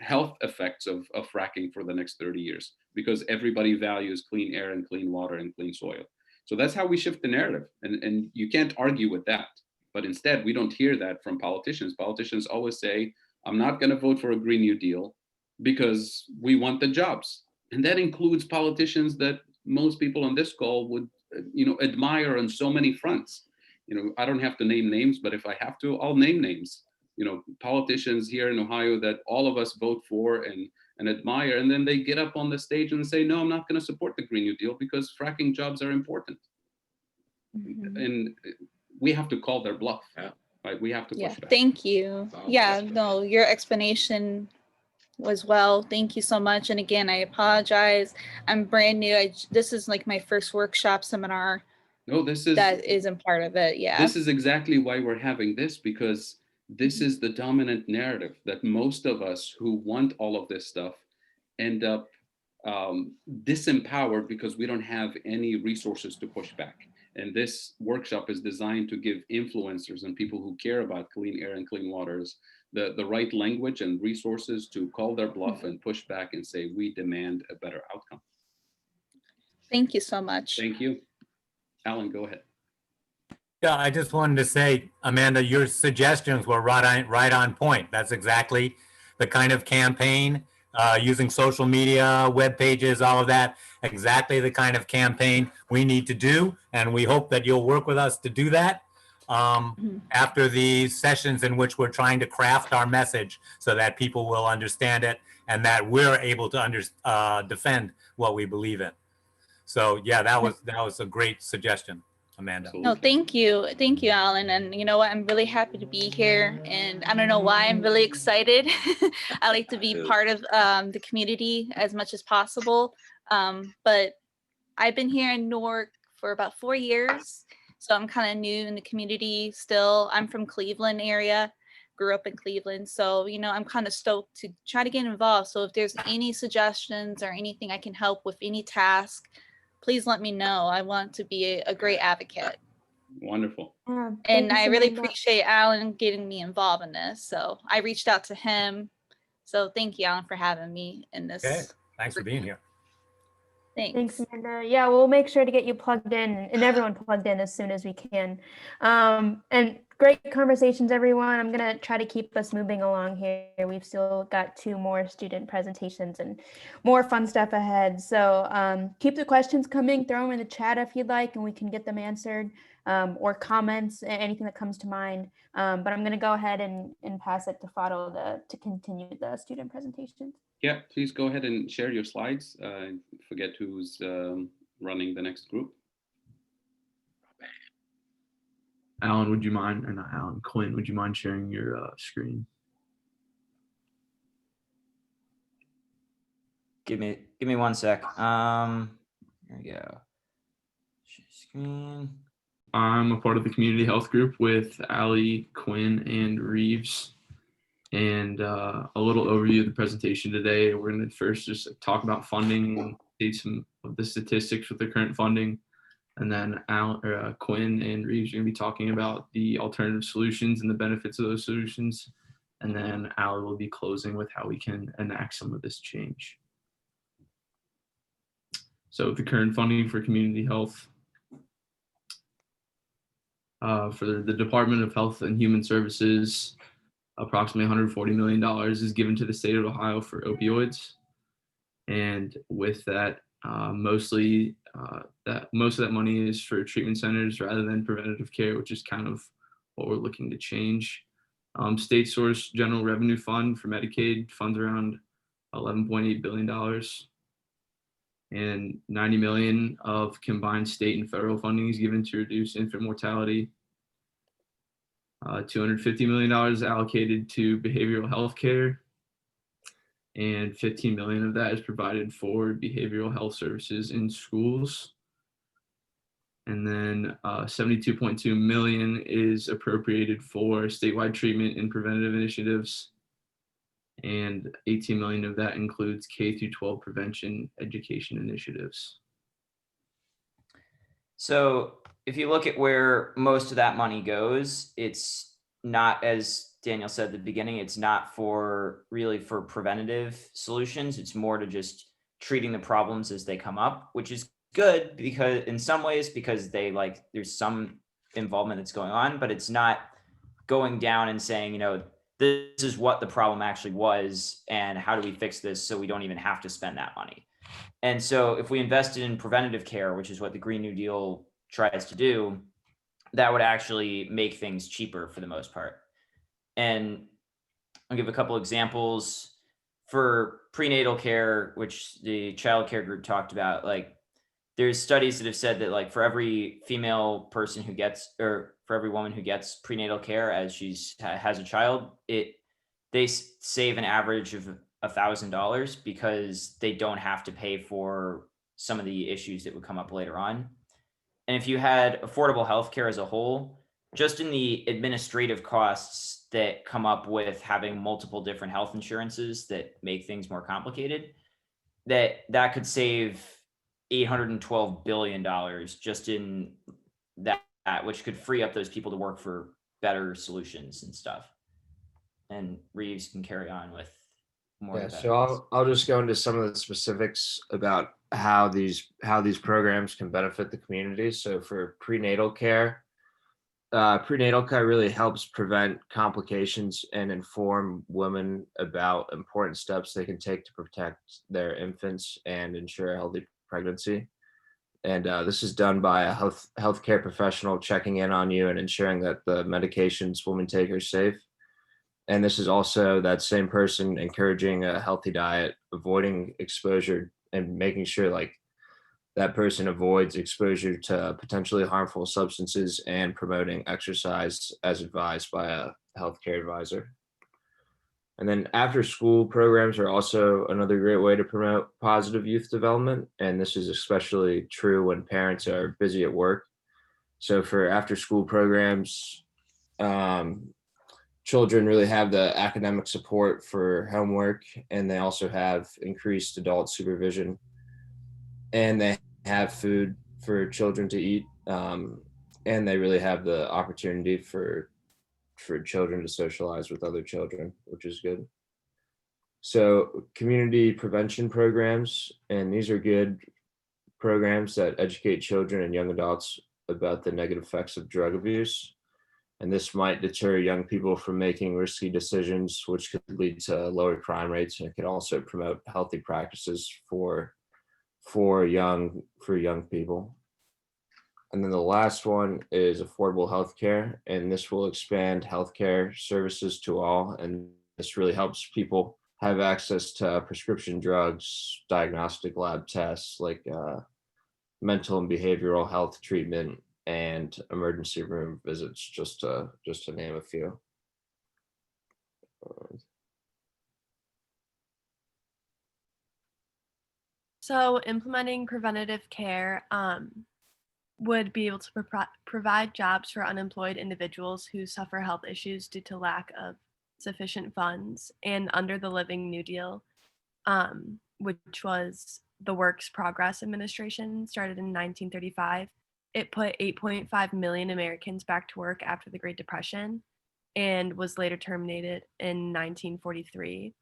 health effects of fracking for the next 30 years, because everybody values clean air and clean water and clean soil. So that's how we shift the narrative, and you can't argue with that. But instead, we don't hear that from politicians. Politicians always say, I'm not going to vote for a Green New Deal because we want the jobs. And that includes politicians that most people on this call would, admire on so many fronts. I don't have to name names, but if I have to, I'll name names. Politicians here in Ohio that all of us vote for and admire, and then they get up on the stage and say, no, I'm not going to support the Green New Deal because fracking jobs are important. And we have to call their bluff. Right? We have to push back. Thank you. Yeah, no, your explanation was well. Thank you so much. And again, I apologize. I'm brand new. This is like my first workshop seminar. No, that isn't part of it. Yeah. This is exactly why we're having this, because this is the dominant narrative that most of us who want all of this stuff end up disempowered because we don't have any resources to push back. And this workshop is designed to give influencers and people who care about clean air and clean waters the right language and resources to call their bluff and push back and say, we demand a better outcome. Thank you so much. Thank you. Alan, go ahead. Yeah, I just wanted to say, Amanda, your suggestions were right on point. That's exactly the kind of campaign, using social media, web pages, all of that, exactly the kind of campaign we need to do. And we hope that you'll work with us to do that after the sessions in which we're trying to craft our message so that people will understand it and that we're able to defend what we believe in. So yeah, that was a great suggestion, Amanda. No, thank you, Alan. And you know what? I'm really happy to be here, and I don't know why I'm really excited. I like to be part of the community as much as possible. But I've been here in Newark for about 4 years, so I'm kind of new in the community still. I'm from Cleveland area. Grew up in Cleveland, so I'm kind of stoked to try to get involved. So if there's any suggestions or anything I can help with, any task, please let me know. I want to be a great advocate. Wonderful. And I really appreciate Alan getting me involved in this. So I reached out to him. So thank you, Alan, for having me in this. Okay, thanks for being here. Thanks. Amanda. Yeah, we'll make sure to get you plugged in and everyone plugged in as soon as we can. And great conversations, everyone. I'm going to try to keep us moving along here. We've still got 2 more student presentations and more fun stuff ahead. So keep the questions coming, throw them in the chat if you'd like, and we can get them answered, or comments, anything that comes to mind. But I'm going to go ahead and pass it to Fado to continue the student presentations. Yeah, please go ahead and share your slides. Forget who's running the next group. Alan, would you mind, or not Alan, Quinn, would you mind sharing your screen? Give me 1 sec. Here we go. Share screen. I'm a part of the community health group with Ali, Quinn, and Reeves. And a little overview of the presentation today. We're going to first just talk about funding and see some of the statistics with the current funding. And then Quinn and Reeves are going to be talking about the alternative solutions and the benefits of those solutions. And then Ali will be closing with how we can enact some of this change. So the current funding for community health. For the Department of Health and Human Services, approximately $140 million is given to the state of Ohio for opioids. And with that, most of that money is for treatment centers rather than preventative care, which is kind of what we're looking to change. State source general revenue fund for Medicaid funds around $11.8 billion. And $90 million of combined state and federal funding is given to reduce infant mortality. $250 million is allocated to behavioral health care, and $15 million of that is provided for behavioral health services in schools. And then $72.2 million is appropriated for statewide treatment and preventative initiatives. And $18 million of that includes K-12 prevention education initiatives. So if you look at where most of that money goes, it's not, as Daniel said at the beginning, it's not for really for preventative solutions. It's more to just treating the problems as they come up, which is good because in some ways, because they there's some involvement that's going on, but it's not going down and saying, this is what the problem actually was and how do we fix this so we don't even have to spend that money. And so if we invested in preventative care, which is what the Green New Deal tries to do, that would actually make things cheaper for the most part. And I'll give a couple examples. For prenatal care, which the child care group talked about, there's studies that have said that for every female person who gets, or for every woman who gets prenatal care as has a child, they save an average of $1,000 because they don't have to pay for some of the issues that would come up later on. And if you had affordable healthcare as a whole, just in the administrative costs that come up with having multiple different health insurances that make things more complicated, that could save $812 billion just in that, which could free up those people to work for better solutions and stuff. And Reeves can carry on with more. Yeah, so I'll just go into some of the specifics about how these programs can benefit the community. So for prenatal care really helps prevent complications and inform women about important steps they can take to protect their infants and ensure a healthy pregnancy. And this is done by a healthcare professional checking in on you and ensuring that the medications women take are safe. And this is also that same person encouraging a healthy diet, avoiding exposure, and making sure that person avoids exposure to potentially harmful substances and promoting exercise as advised by a healthcare advisor. And then after school programs are also another great way to promote positive youth development. And this is especially true when parents are busy at work. So for after school programs, children really have the academic support for homework, and they also have increased adult supervision, and they have food for children to eat, and they really have the opportunity for children to socialize with other children, which is good. So community prevention programs, and these are good programs that educate children and young adults about the negative effects of drug abuse. And this might deter young people from making risky decisions, which could lead to lower crime rates, and it could also promote healthy practices for young people. And then the last one is affordable healthcare, and this will expand healthcare services to all. And this really helps people have access to prescription drugs, diagnostic lab tests, mental and behavioral health treatment, and emergency room visits, just to name a few. So implementing preventative care would be able to provide jobs for unemployed individuals who suffer health issues due to lack of sufficient funds. And under the Living New Deal, which was the Works Progress Administration, started in 1935, it put 8.5 million Americans back to work after the Great Depression and was later terminated in 1943.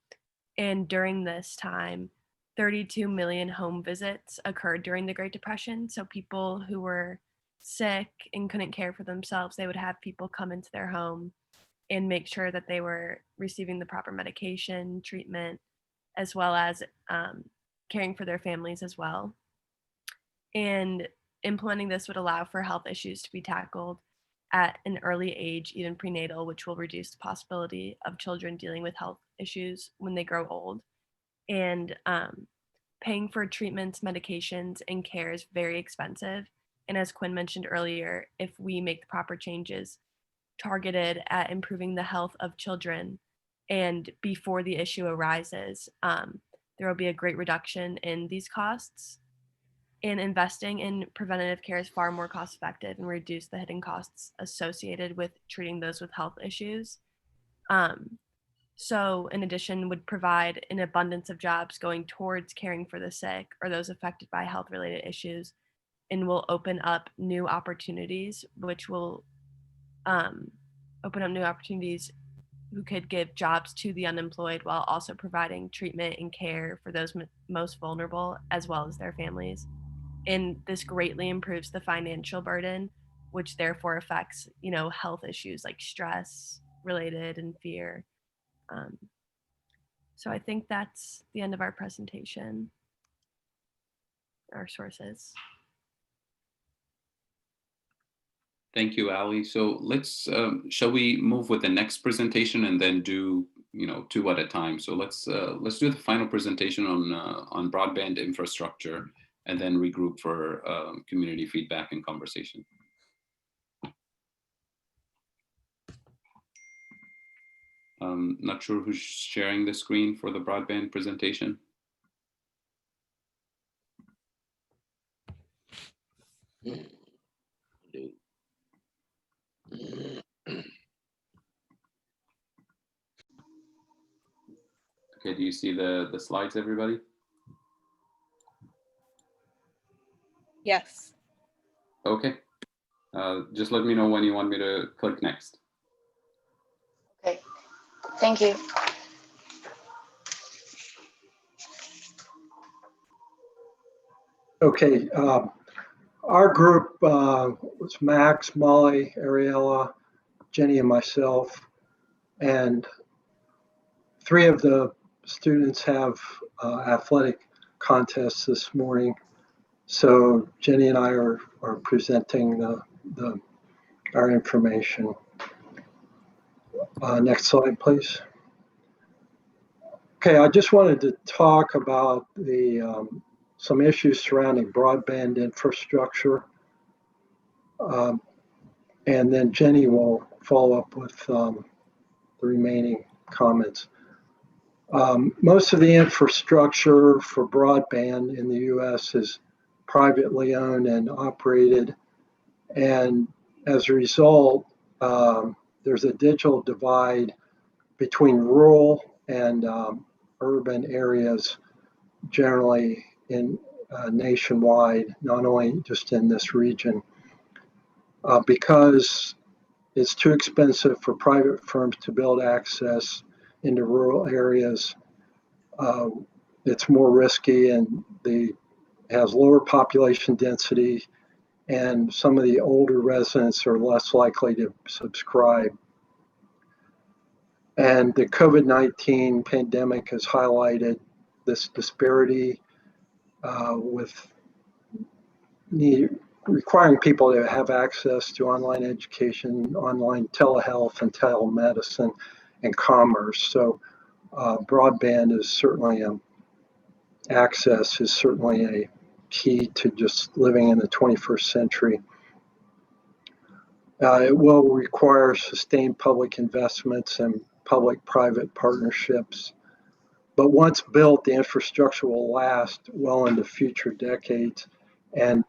And during this time, 32 million home visits occurred during the Great Depression. So people who were sick and couldn't care for themselves, they would have people come into their home and make sure that they were receiving the proper medication, treatment, as well as caring for their families as well. And implementing this would allow for health issues to be tackled at an early age, even prenatal, which will reduce the possibility of children dealing with health issues when they grow old. And paying for treatments, medications, and care is very expensive. And as Quinn mentioned earlier, if we make the proper changes targeted at improving the health of children and before the issue arises, there will be a great reduction in these costs. And investing in preventative care is far more cost effective and reduce the hidden costs associated with treating those with health issues. So in addition, would provide an abundance of jobs going towards caring for the sick or those affected by health related issues, and will open up new opportunities, which will open up new opportunities who could give jobs to the unemployed while also providing treatment and care for those most vulnerable as well as their families. And this greatly improves the financial burden, which therefore affects, health issues like stress related and fear. So I think that's the end of our presentation, our sources. Thank you, Ali. So let's, shall we move with the next presentation and then do, two at a time? So let's do the final presentation on broadband infrastructure and then regroup for community feedback and conversation. Not sure who's sharing the screen for the broadband presentation. Okay, do you see the slides, everybody? Yes. Okay. Just let me know when you want me to click next. Okay, thank you. Okay, our group was Max, Molly, Ariella, Jenny, and myself, and 3 of the students have athletic contests this morning. So Jenny and I are presenting our information. Next slide, please. Okay, I just wanted to talk about some issues surrounding broadband infrastructure. And then Jenny will follow up with the remaining comments. Most of the infrastructure for broadband in the US is privately owned and operated. And as a result, there's a digital divide between rural and urban areas, generally in nationwide, not only just in this region. Because it's too expensive for private firms to build access into rural areas, it's more risky and has lower population density, and some of the older residents are less likely to subscribe. And the COVID-19 pandemic has highlighted this disparity with requiring people to have access to online education, online telehealth and telemedicine, and commerce. So broadband is certainly access is certainly a key to just living in the 21st century. It will require sustained public investments and public-private partnerships. But once built, the infrastructure will last well into future decades. And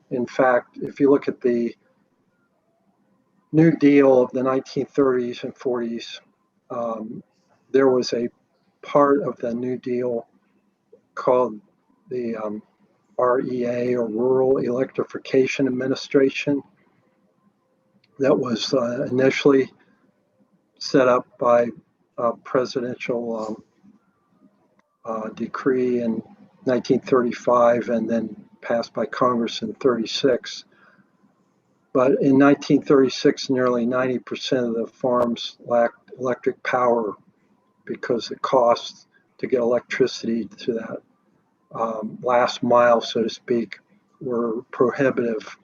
in fact, if you look at the New Deal of the 1930s and 40s, there was a part of the New Deal called the REA, or Rural Electrification Administration, that was initially set up by a presidential decree in 1935 and then passed by Congress in 36. But in 1936, nearly 90% of the farms lacked electric power because the costs to get electricity to that last mile, so to speak, were prohibitive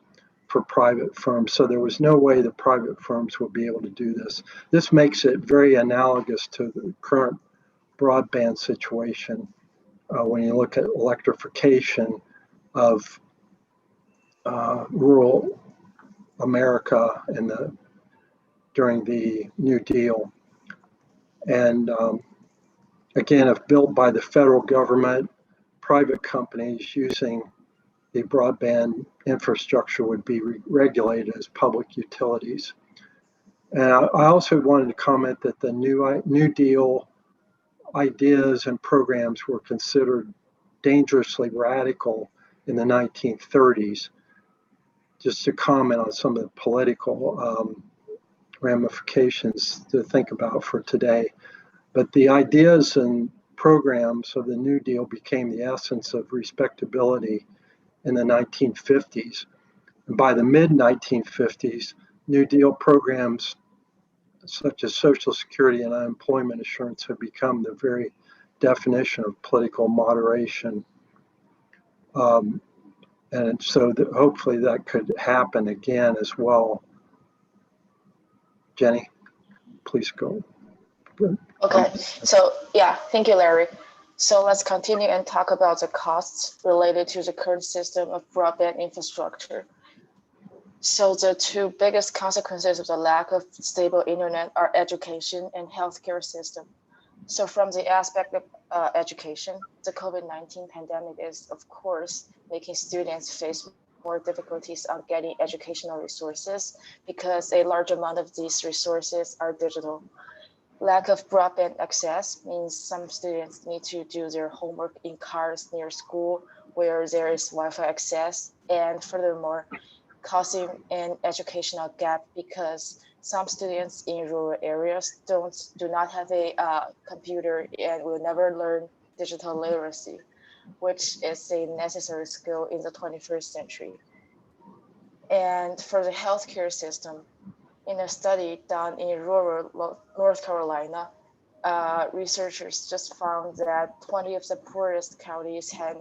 for private firms. So there was no way the private firms would be able to do this. This makes it very analogous to the current broadband situation when you look at electrification of rural America during the New Deal. And again, if built by the federal government, private companies using the broadband infrastructure would be regulated as public utilities. And I also wanted to comment that the New Deal ideas and programs were considered dangerously radical in the 1930s, just to comment on some of the political ramifications to think about for today. But the ideas and programs of the New Deal became the essence of respectability in the 1950s. And by the mid 1950s, New Deal programs such as Social Security and unemployment insurance have become the very definition of political moderation. And so hopefully that could happen again as well. Jenny, please go. Good. Okay, so yeah, thank you, Larry. So let's continue and talk about the costs related to the current system of broadband infrastructure. So the two biggest consequences of the lack of stable internet are education and healthcare system. So from the aspect of education, the COVID-19 pandemic is, of course, making students face more difficulties on getting educational resources because a large amount of these resources are digital. Lack of broadband access means some students need to do their homework in cars near school where there is Wi-Fi access, and furthermore, causing an educational gap because some students in rural areas do not have a computer and will never learn digital literacy, which is a necessary skill in the 21st century. And for the healthcare system, in a study done in rural North Carolina, researchers just found that 20 of the poorest counties had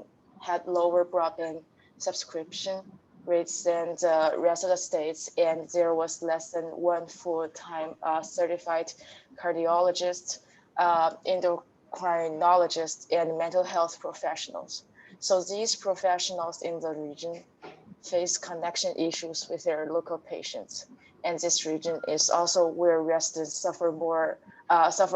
lower broadband subscription rates than the rest of the states, and there was less than one full-time certified cardiologist, endocrinologist, and mental health professionals. So these professionals in the region face connection issues with their local patients. And this region is also where residents suffer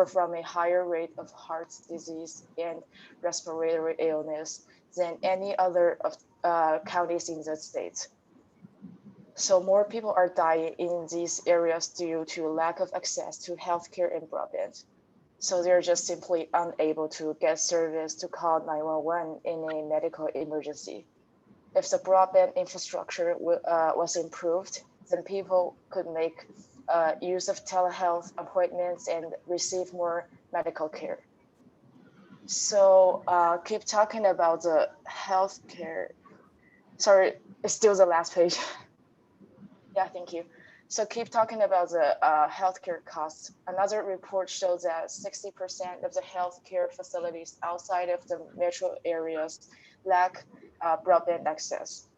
from a higher rate of heart disease and respiratory illness than any other of counties in the state. So more people are dying in these areas due to lack of access to healthcare and broadband. So they're just simply unable to get service to call 911 in a medical emergency. If the broadband infrastructure was improved, then people could make use of telehealth appointments and receive more medical care. So keep talking about the healthcare. Sorry, it's still the last page. Yeah, thank you. So keep talking about the healthcare costs. Another report shows that 60% of the healthcare facilities outside of the metro areas lack broadband access.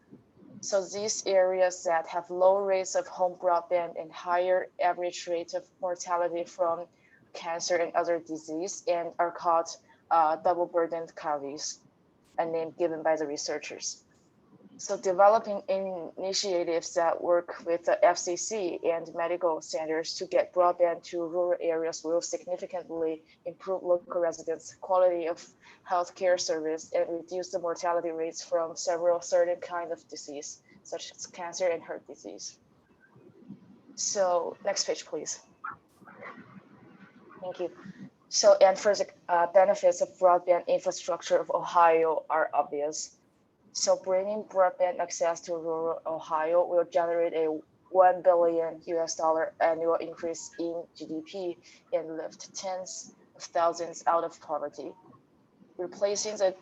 So these areas that have low rates of home broadband and higher average rate of mortality from cancer and other disease and are called double burdened counties, a name given by the researchers. So developing initiatives that work with the FCC and medical centers to get broadband to rural areas will significantly improve local residents' quality of healthcare service and reduce the mortality rates from several certain kinds of disease, such as cancer and heart disease. So next page, please. Thank you. So, and for the benefits of broadband infrastructure of Ohio are obvious. So bringing broadband access to rural Ohio will generate a $1 billion annual increase in GDP and lift tens of thousands out of poverty. Replacing the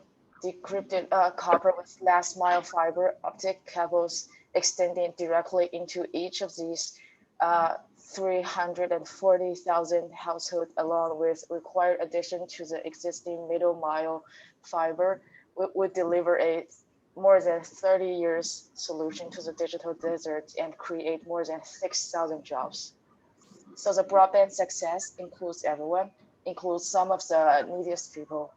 decrypted copper with last mile fiber optic cables extending directly into each of these 340,000 households, along with required addition to the existing middle mile fiber, would deliver a more than 30 years solution to the digital desert and create more than 6,000 jobs. So the broadband success includes everyone, includes some of the neediest people.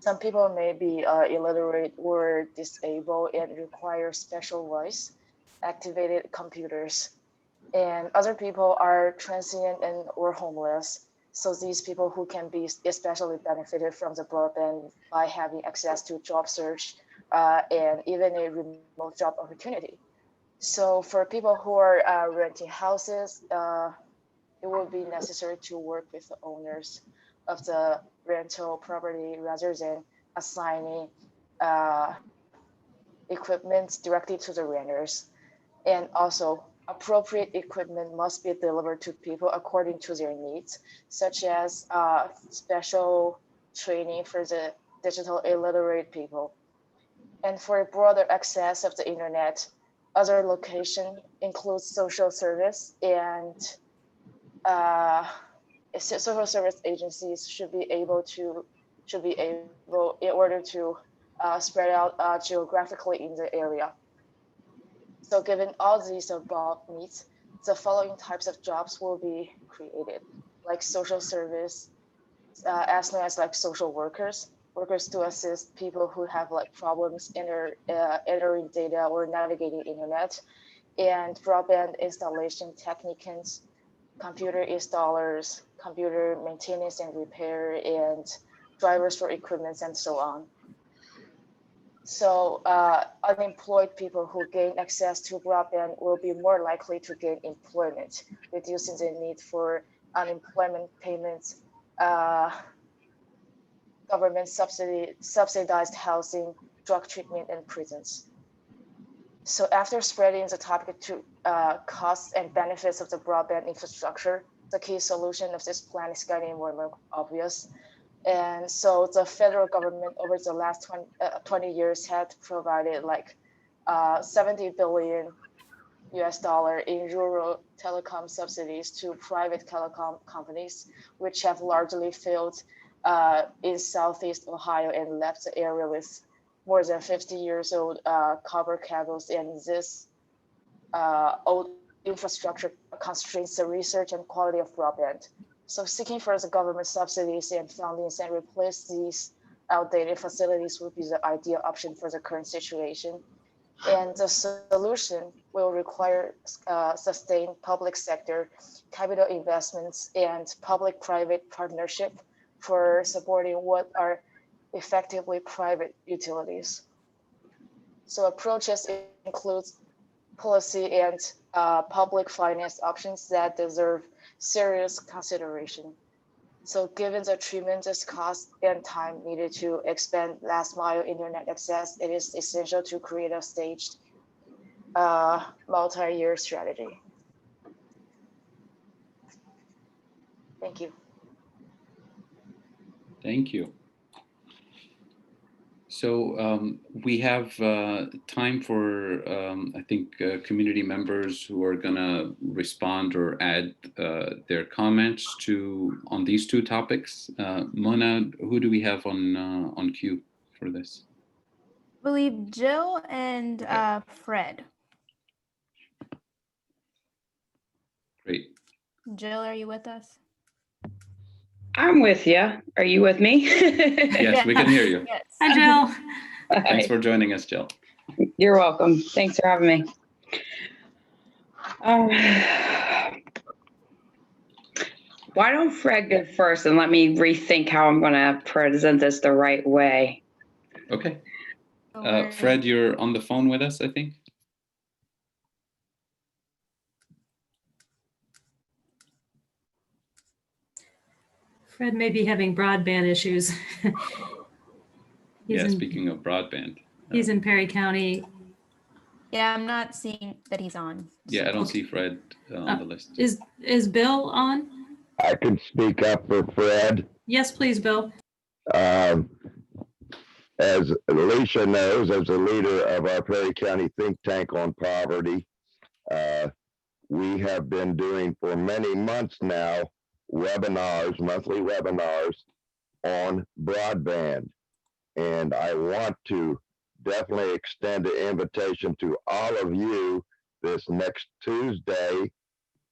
Some people may be illiterate or disabled and require special voice activated computers. And other people are transient and or homeless. So these people who can be especially benefited from the broadband by having access to job search and even a remote job opportunity. So for people who are renting houses, it will be necessary to work with the owners of the rental property rather than assigning equipment directly to the renters. And also, appropriate equipment must be delivered to people according to their needs, such as special training for the digital illiterate people. And for broader access of the internet, other location includes social service and social service agencies should be able in order to spread out geographically in the area. So given all these above needs, the following types of jobs will be created, like social service, as known as like social workers to assist people who have like problems entering data or navigating internet, and broadband installation technicians, computer installers, computer maintenance and repair, and drivers for equipment, and so on. So unemployed people who gain access to broadband will be more likely to gain employment, reducing the need for unemployment payments, government subsidized housing, drug treatment, and prisons. So after spreading the topic to costs and benefits of the broadband infrastructure, the key solution of this plan is getting more and more obvious. And so the federal government over the last 20 years had provided like 70 billion US dollar in rural telecom subsidies to private telecom companies, which have largely failed in Southeast Ohio and left the area with more than 50 years old copper cables, and this old infrastructure constrains the research and quality of broadband. So seeking further government subsidies and fundings and replace these outdated facilities would be the ideal option for the current situation. And the solution will require sustained public sector capital investments and public-private partnership for supporting what are effectively private utilities. So approaches includes policy and public finance options that deserve serious consideration. So given the tremendous cost and time needed to expand last mile internet access, it is essential to create a staged multi-year strategy. Thank you. Thank you. So we have time for, I think, community members who are going to respond or add their comments on these two topics. Mona, who do we have on queue for this? I believe Jill and Fred. Great. Jill, are you with us? I'm with you. Are you with me? Yes, we can hear you. Yes. Hi, Jill. Thanks for joining us, Jill. You're welcome. Thanks for having me. Why don't Fred go first and let me rethink how I'm going to present this the right way. Okay. Fred, you're on the phone with us, I think. Fred may be having broadband issues. Yeah, speaking of broadband. He's in Perry County. Yeah, I'm not seeing that he's on. Yeah, I don't see Fred on the list. Is Bill on? I can speak up for Fred. Yes, please, Bill. As Alicia knows, as the leader of our Perry County think tank on poverty, we have been doing for many months now webinars, monthly webinars on broadband. And I want to definitely extend an invitation to all of you this next Tuesday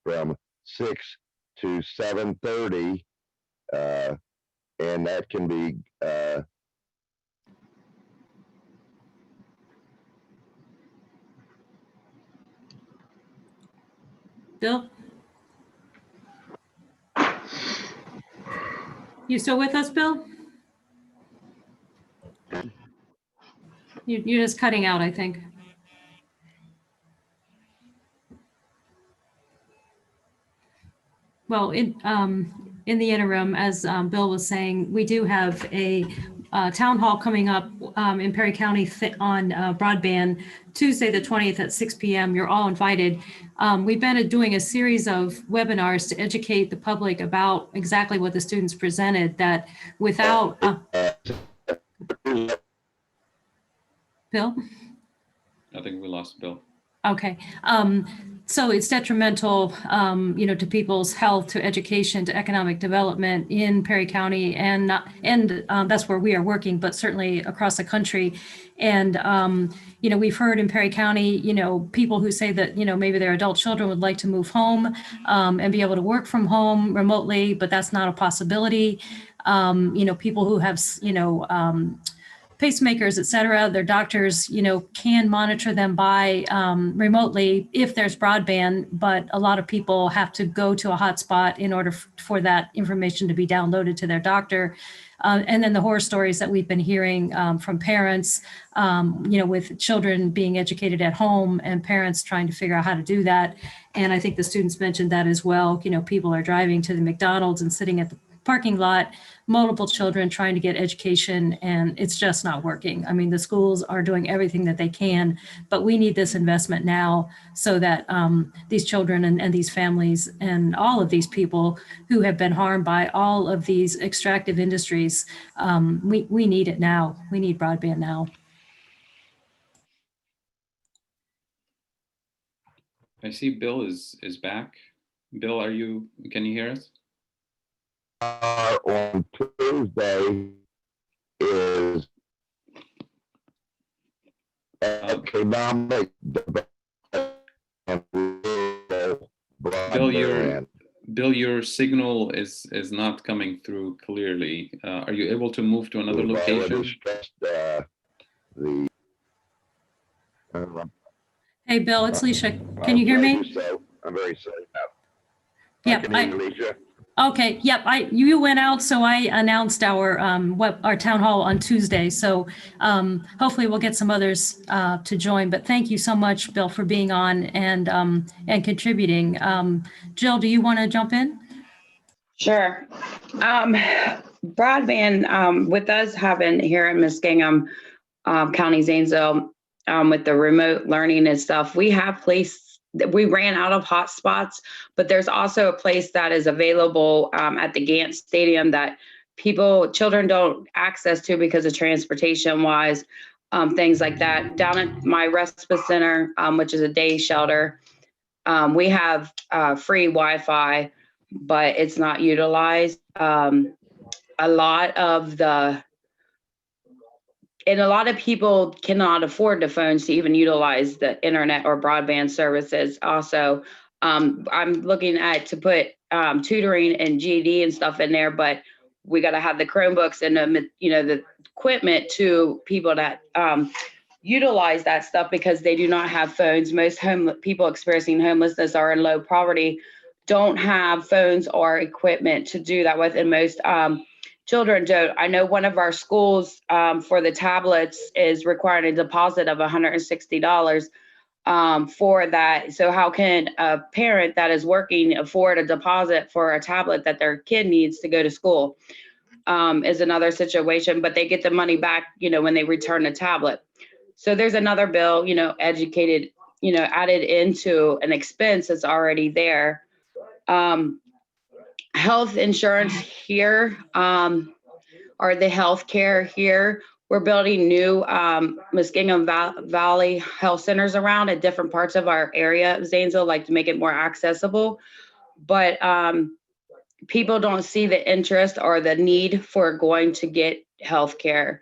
from 6 to 7:30, and that can be Bill? You still with us, Bill? You're just cutting out, I think. Well, in the interim, as Bill was saying, we do have a town hall coming up in Perry County on broadband Tuesday, the 20th at 6 p.m. You're all invited. We've been doing a series of webinars to educate the public about exactly what the students presented, that without Bill? I think we lost Bill. Okay. So it's detrimental, to people's health, to education, to economic development in Perry County, and that's where we are working, but certainly across the country. And, we've heard in Perry County, people who say that, maybe their adult children would like to move home and be able to work from home remotely, but that's not a possibility. People who have, pacemakers, et cetera, their doctors, can monitor them by remotely if there's broadband, but a lot of people have to go to a hotspot in order for that information to be downloaded to their doctor. And then the horror stories that we've been hearing from parents, with children being educated at home and parents trying to figure out how to do that. And I think the students mentioned that as well. People are driving to the McDonald's and sitting at the parking lot, multiple children trying to get education, and it's just not working. I mean, the schools are doing everything that they can, but we need this investment now so that these children and these families and all of these people who have been harmed by all of these extractive industries, we need it now. We need broadband now. I see Bill is back. Bill, can you hear us? On Tuesday is economic development. Bill, your signal is not coming through clearly. Are you able to move to another location? Hey, Bill, it's Leisha. Can you hear me? So I'm very sorry now. Yep. Leisha. Okay. Yep. You went out, so I announced our town hall on Tuesday. So hopefully we'll get some others to join. But thank you so much, Bill, for being on and contributing. Jill, do you want to jump in? Sure. Broadband, with us having here in Muskingum County, Zanesville, with the remote learning and stuff, we ran out of hotspots, but there's also a place that is available at the Gant Stadium that children don't access to because of transportation wise, things like that. Down at my respite center, which is a day shelter, we have free Wi-Fi, but it's not utilized. A lot of people cannot afford the phones to even utilize the internet or broadband services. Also, I'm looking to put tutoring and GED and stuff in there, but we got to have the Chromebooks and the equipment to people that utilize that stuff because they do not have phones. Most people experiencing homelessness or in low poverty don't have phones or equipment to do that with, and most children don't. I know one of our schools for the tablets is requiring a deposit of $160 for that. So how can a parent that is working afford a deposit for a tablet that their kid needs to go to school? Is another situation, but they get the money back, when they return the tablet. So there's another bill, added into an expense that's already there. Health insurance here, or the health care here. We're building new Muskingum Valley health centers around at different parts of our area of Zanesville, like to make it more accessible. But people don't see the interest or the need for going to get health care.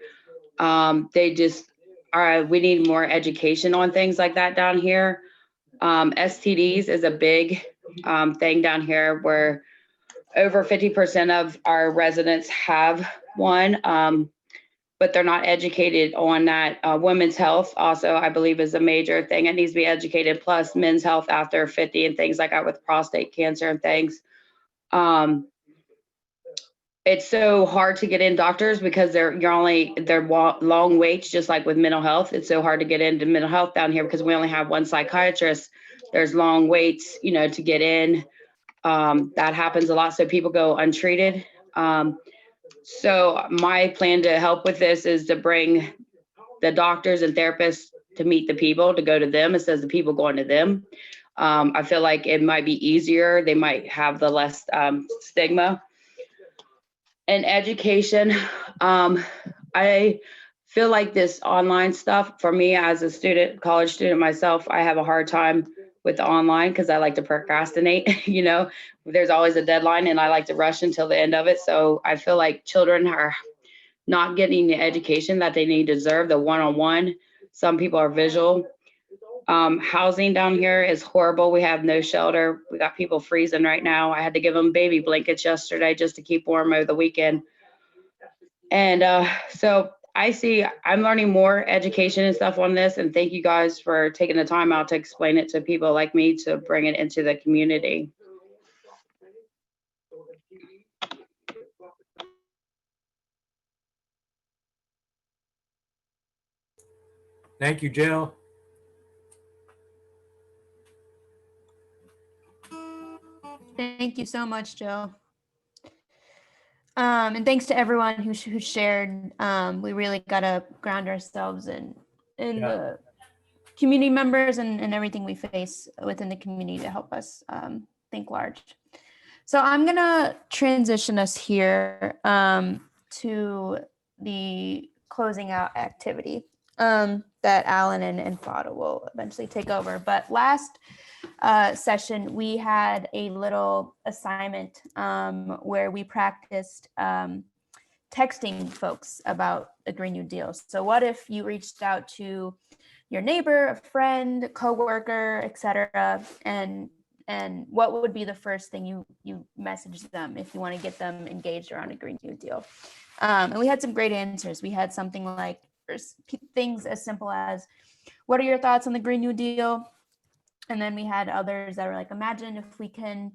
They just we need more education on things like that down here. STDs is a big thing down here where over 50% of our residents have one, but they're not educated on that. Women's health also, I believe, is a major thing. It needs to be educated, plus men's health after 50 and things like that with prostate cancer and things. It's so hard to get in doctors because they're long waits, just like with mental health. It's so hard to get into mental health down here because we only have one psychiatrist. There's long waits, to get in. That happens a lot, so people go untreated. So my plan to help with this is to bring the doctors and therapists to meet the people, to go to them instead of the people going to them. I feel like it might be easier. They might have the less stigma. And education, I feel like this online stuff, for me as a student, college student myself, I have a hard time with the online because I like to procrastinate. You know, there's always a deadline and I like to rush until the end of it. So I feel like children are not getting the education that they need to deserve, the one-on-one. Some people are visual. Housing down here is horrible. We have no shelter. We got people freezing right now. I had to give them baby blankets yesterday just to keep warm over the weekend. And so I'm learning more education and stuff on this. And thank you guys for taking the time out to explain it to people like me to bring it into the community. Thank you, Jill. Thank you so much, Jill. And thanks to everyone who shared. We really got to ground ourselves in the community members and everything we face within the community to help us think large. So I'm going to transition us here to the closing out activity that Alan and Fada will eventually take over. But last session, we had a little assignment where we practiced texting folks about the Green New Deal. So what if you reached out to your neighbor, a friend, coworker, etc., and what would be the first thing you message them if you want to get them engaged around a Green New Deal? And we had some great answers. We had something like things as simple as, what are your thoughts on the Green New Deal? And then we had others that were like, imagine if we can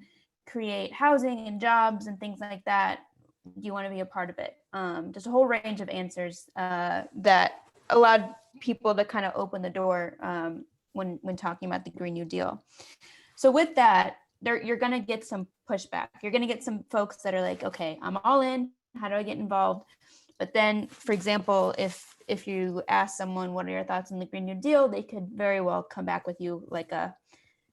create housing and jobs and things like that. Do you want to be a part of it? Just a whole range of answers that allowed people to kind of open the door when talking about the Green New Deal. So with that, you're going to get some pushback. You're going to get some folks that are like, okay, I'm all in. How do I get involved? But then, for example, if you ask someone, what are your thoughts on the Green New Deal? They could very well come back with you like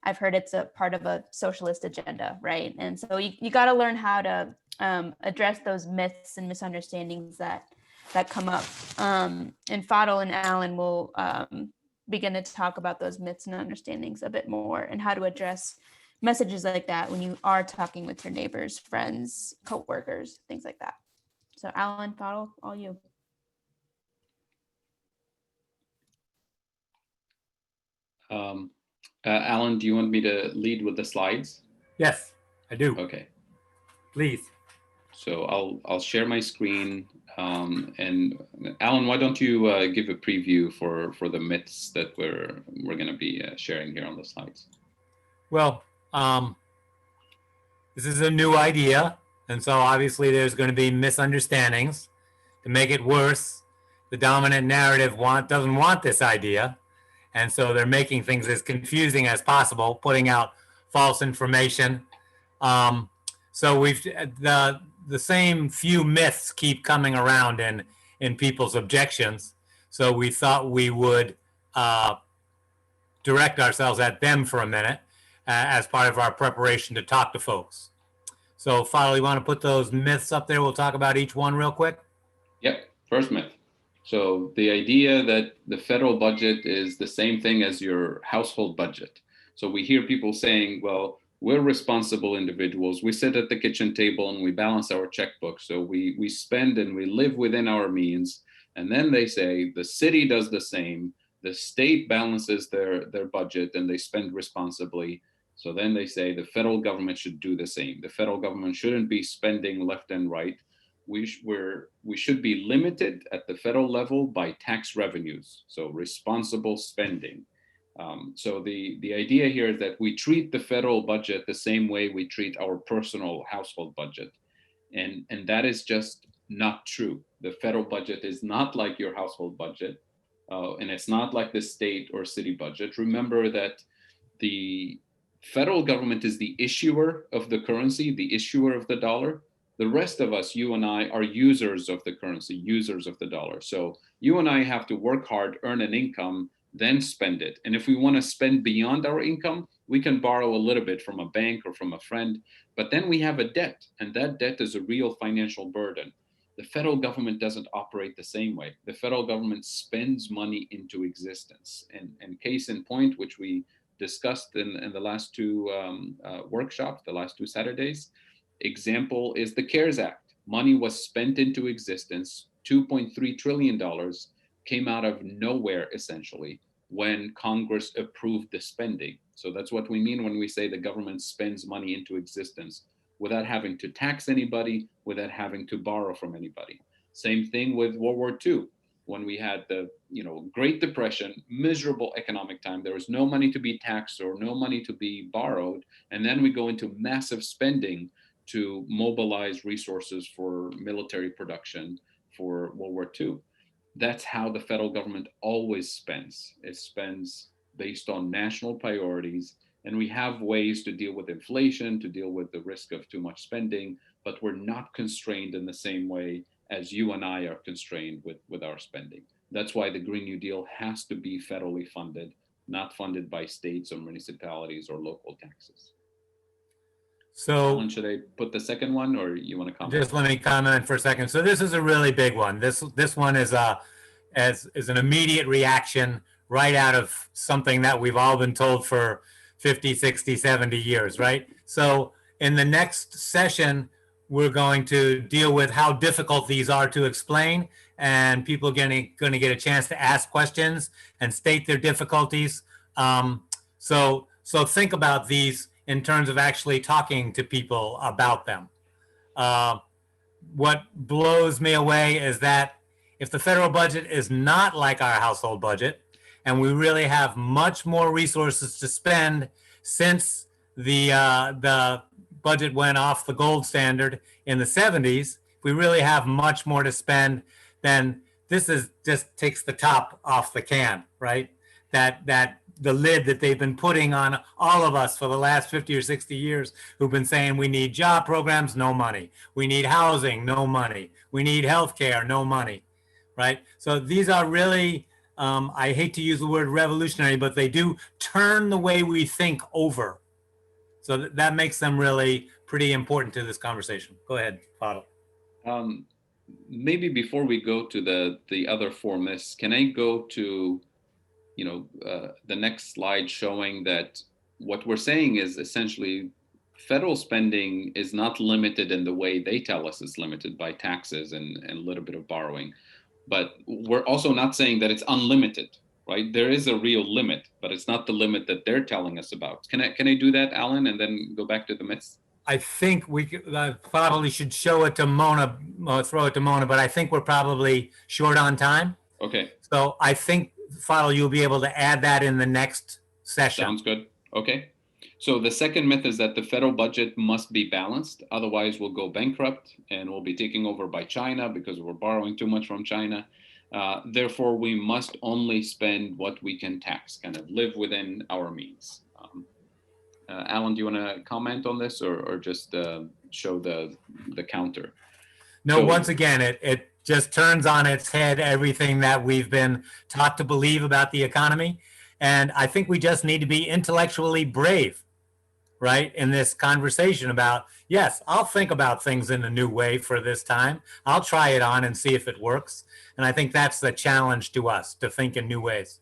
I've heard it's a part of a socialist agenda, right? And so you got to learn how to address those myths and misunderstandings that come up. And Fadl and Alan will begin to talk about those myths and understandings a bit more and how to address messages like that when you are talking with your neighbors, friends, coworkers, things like that. So Alan, Fadl, all you. Alan, do you want me to lead with the slides? Yes, I do. Okay. Please. So I'll share my screen. And Alan, why don't you give a preview for the myths that we're going to be sharing here on the slides? Well, this is a new idea, and so obviously there's going to be misunderstandings. To make it worse, the dominant narrative doesn't want this idea, and so they're making things as confusing as possible, putting out false information. So the same few myths keep coming around in people's objections. So we thought we would direct ourselves at them for a minute as part of our preparation to talk to folks. So Fadl, you want to put those myths up there? We'll talk about each one real quick. Yep, first myth. So the idea that the federal budget is the same thing as your household budget. So we hear people saying, well, we're responsible individuals. We sit at the kitchen table and we balance our checkbook. So we spend and we live within our means. And then they say the city does the same. The state balances their budget and they spend responsibly. So then they say the federal government should do the same. The federal government shouldn't be spending left and right. We should be limited at the federal level by tax revenues. So responsible spending. So the idea here is that we treat the federal budget the same way we treat our personal household budget. And that is just not true. The federal budget is not like your household budget. And it's not like the state or city budget. Remember that the federal government is the issuer of the currency, the issuer of the dollar, The rest of us, you and I, are users of the currency, users of the dollar. So you and I have to work hard, earn an income, then spend it. And if we want to spend beyond our income, we can borrow a little bit from a bank or from a friend, but then we have a debt, and that debt is a real financial burden. The federal government doesn't operate the same way. The federal government spends money into existence. And case in point, which we discussed in the last two workshops, the last two Saturdays, example is the CARES Act. Money was spent into existence. $2.3 trillion came out of nowhere, essentially, when Congress approved the spending. So that's what we mean when we say the government spends money into existence without having to tax anybody, without having to borrow from anybody. Same thing with World War II, when we had the Great Depression, miserable economic time. There was no money to be taxed or no money to be borrowed. And then we go into massive spending to mobilize resources for military production for World War II. That's how the federal government always spends. It spends based on national priorities. And we have ways to deal with inflation, to deal with the risk of too much spending, but we're not constrained in the same way as you and I are constrained with our spending. That's why the Green New Deal has to be federally funded, not funded by states or municipalities or local taxes. So Alan, should I put the second one, or you want to comment? just let me comment for a second. So this is a really big one. This one is an immediate reaction right out of something that we've all been told for 50, 60, 70 years, right? So in the next session, we're going to deal with how difficult these are to explain, and people are going to get a chance to ask questions and state their difficulties. So think about these in terms of actually talking to people about them. What blows me away is that if the federal budget is not like our household budget, and we really have much more resources to spend since the budget went off the gold standard in the 70s, if we really have much more to spend, then this is just takes the top off the can, right? That the lid that they've been putting on all of us for the last 50 or 60 years who've been saying we need job programs, no money. We need housing, no money. We need healthcare, no money, right? So these are really, I hate to use the word revolutionary, but they do turn the way we think over. So that makes them really pretty important to this conversation. Go ahead, Fadl. Maybe before we go to the other four myths, can I go to the next slide showing that what we're saying is essentially federal spending is not limited in the way they tell us it's limited by taxes and a little bit of borrowing. But we're also not saying that it's unlimited, right? There is a real limit, but it's not the limit that they're telling us about. Can I do that, Alan, and then go back to the myths? I think we probably should show it to Mona, throw it to Mona, but I think we're probably short on time. Okay. So I think, Fadl, you'll be able to add that in the next session. Sounds good. Okay. So the second myth is that the federal budget must be balanced. Otherwise, we'll go bankrupt and we'll be taken over by China because we're borrowing too much from China. Therefore, we must only spend what we can tax, kind of live within our means. Alan, do you want to comment on this or just show the counter? No, so, once again, it just turns on its head everything that we've been taught to believe about the economy. And I think we just need to be intellectually brave, right, in this conversation about, yes, I'll think about things in a new way for this time. I'll try it on and see if it works. And I think that's the challenge to us, to think in new ways,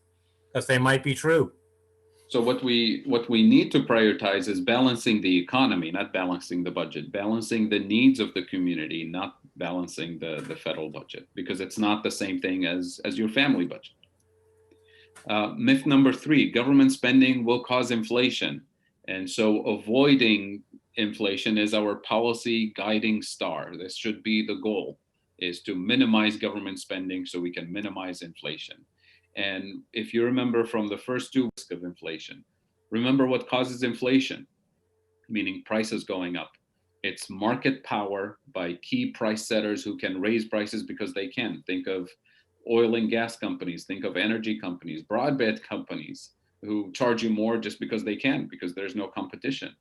because they might be true. So what we need to prioritize is balancing the economy, not balancing the budget, balancing the needs of the community, not balancing the federal budget, because it's not the same thing as your family budget. Myth number 3, government spending will cause inflation. And so avoiding inflation is our policy guiding star. This should be the goal, is to minimize government spending so we can minimize inflation. And if you remember from the first 2 risks of inflation, remember what causes inflation, meaning prices going up. It's market power by key price setters who can raise prices because they can. Think of oil and gas companies, think of energy companies, broadband companies who charge you more just because they can, because there's no competition.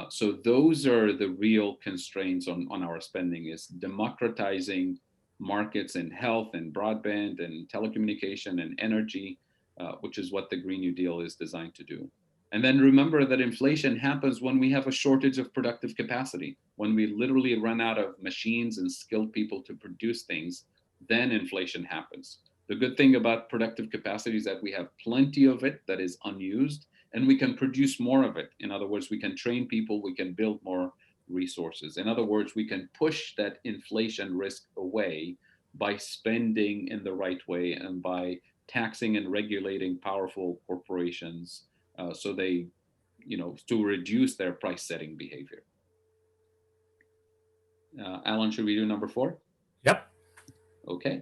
So those are the real constraints on our spending, is democratizing markets in health and broadband and telecommunication and energy, which is what the Green New Deal is designed to do. And then remember that inflation happens when we have a shortage of productive capacity, when we literally run out of machines and skilled people to produce things, then inflation happens. The good thing about productive capacity is that we have plenty of it that is unused, and we can produce more of it. In other words, we can train people, we can build more resources. In other words, we can push that inflation risk away by spending in the right way and by taxing and regulating powerful corporations so they, to reduce their price setting behavior. Alan, should we do number 4? Yep. Okay.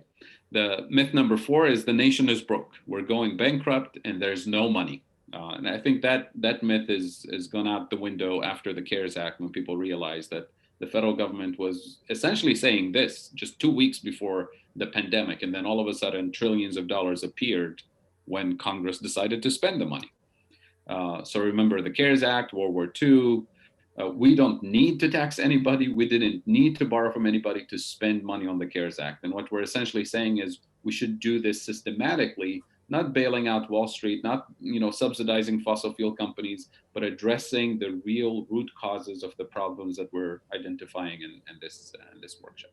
The myth number 4 is the nation is broke. We're going bankrupt and there's no money. And I think that myth is gone out the window after the CARES Act, when people realized that the federal government was essentially saying this just 2 weeks before the pandemic. And then all of a sudden, trillions of dollars appeared when Congress decided to spend the money. So remember the CARES Act, World War II, we don't need to tax anybody. We didn't need to borrow from anybody to spend money on the CARES Act. And what we're essentially saying is we should do this systematically, not bailing out Wall Street, not subsidizing fossil fuel companies, but addressing the real root causes of the problems that we're identifying in this workshop.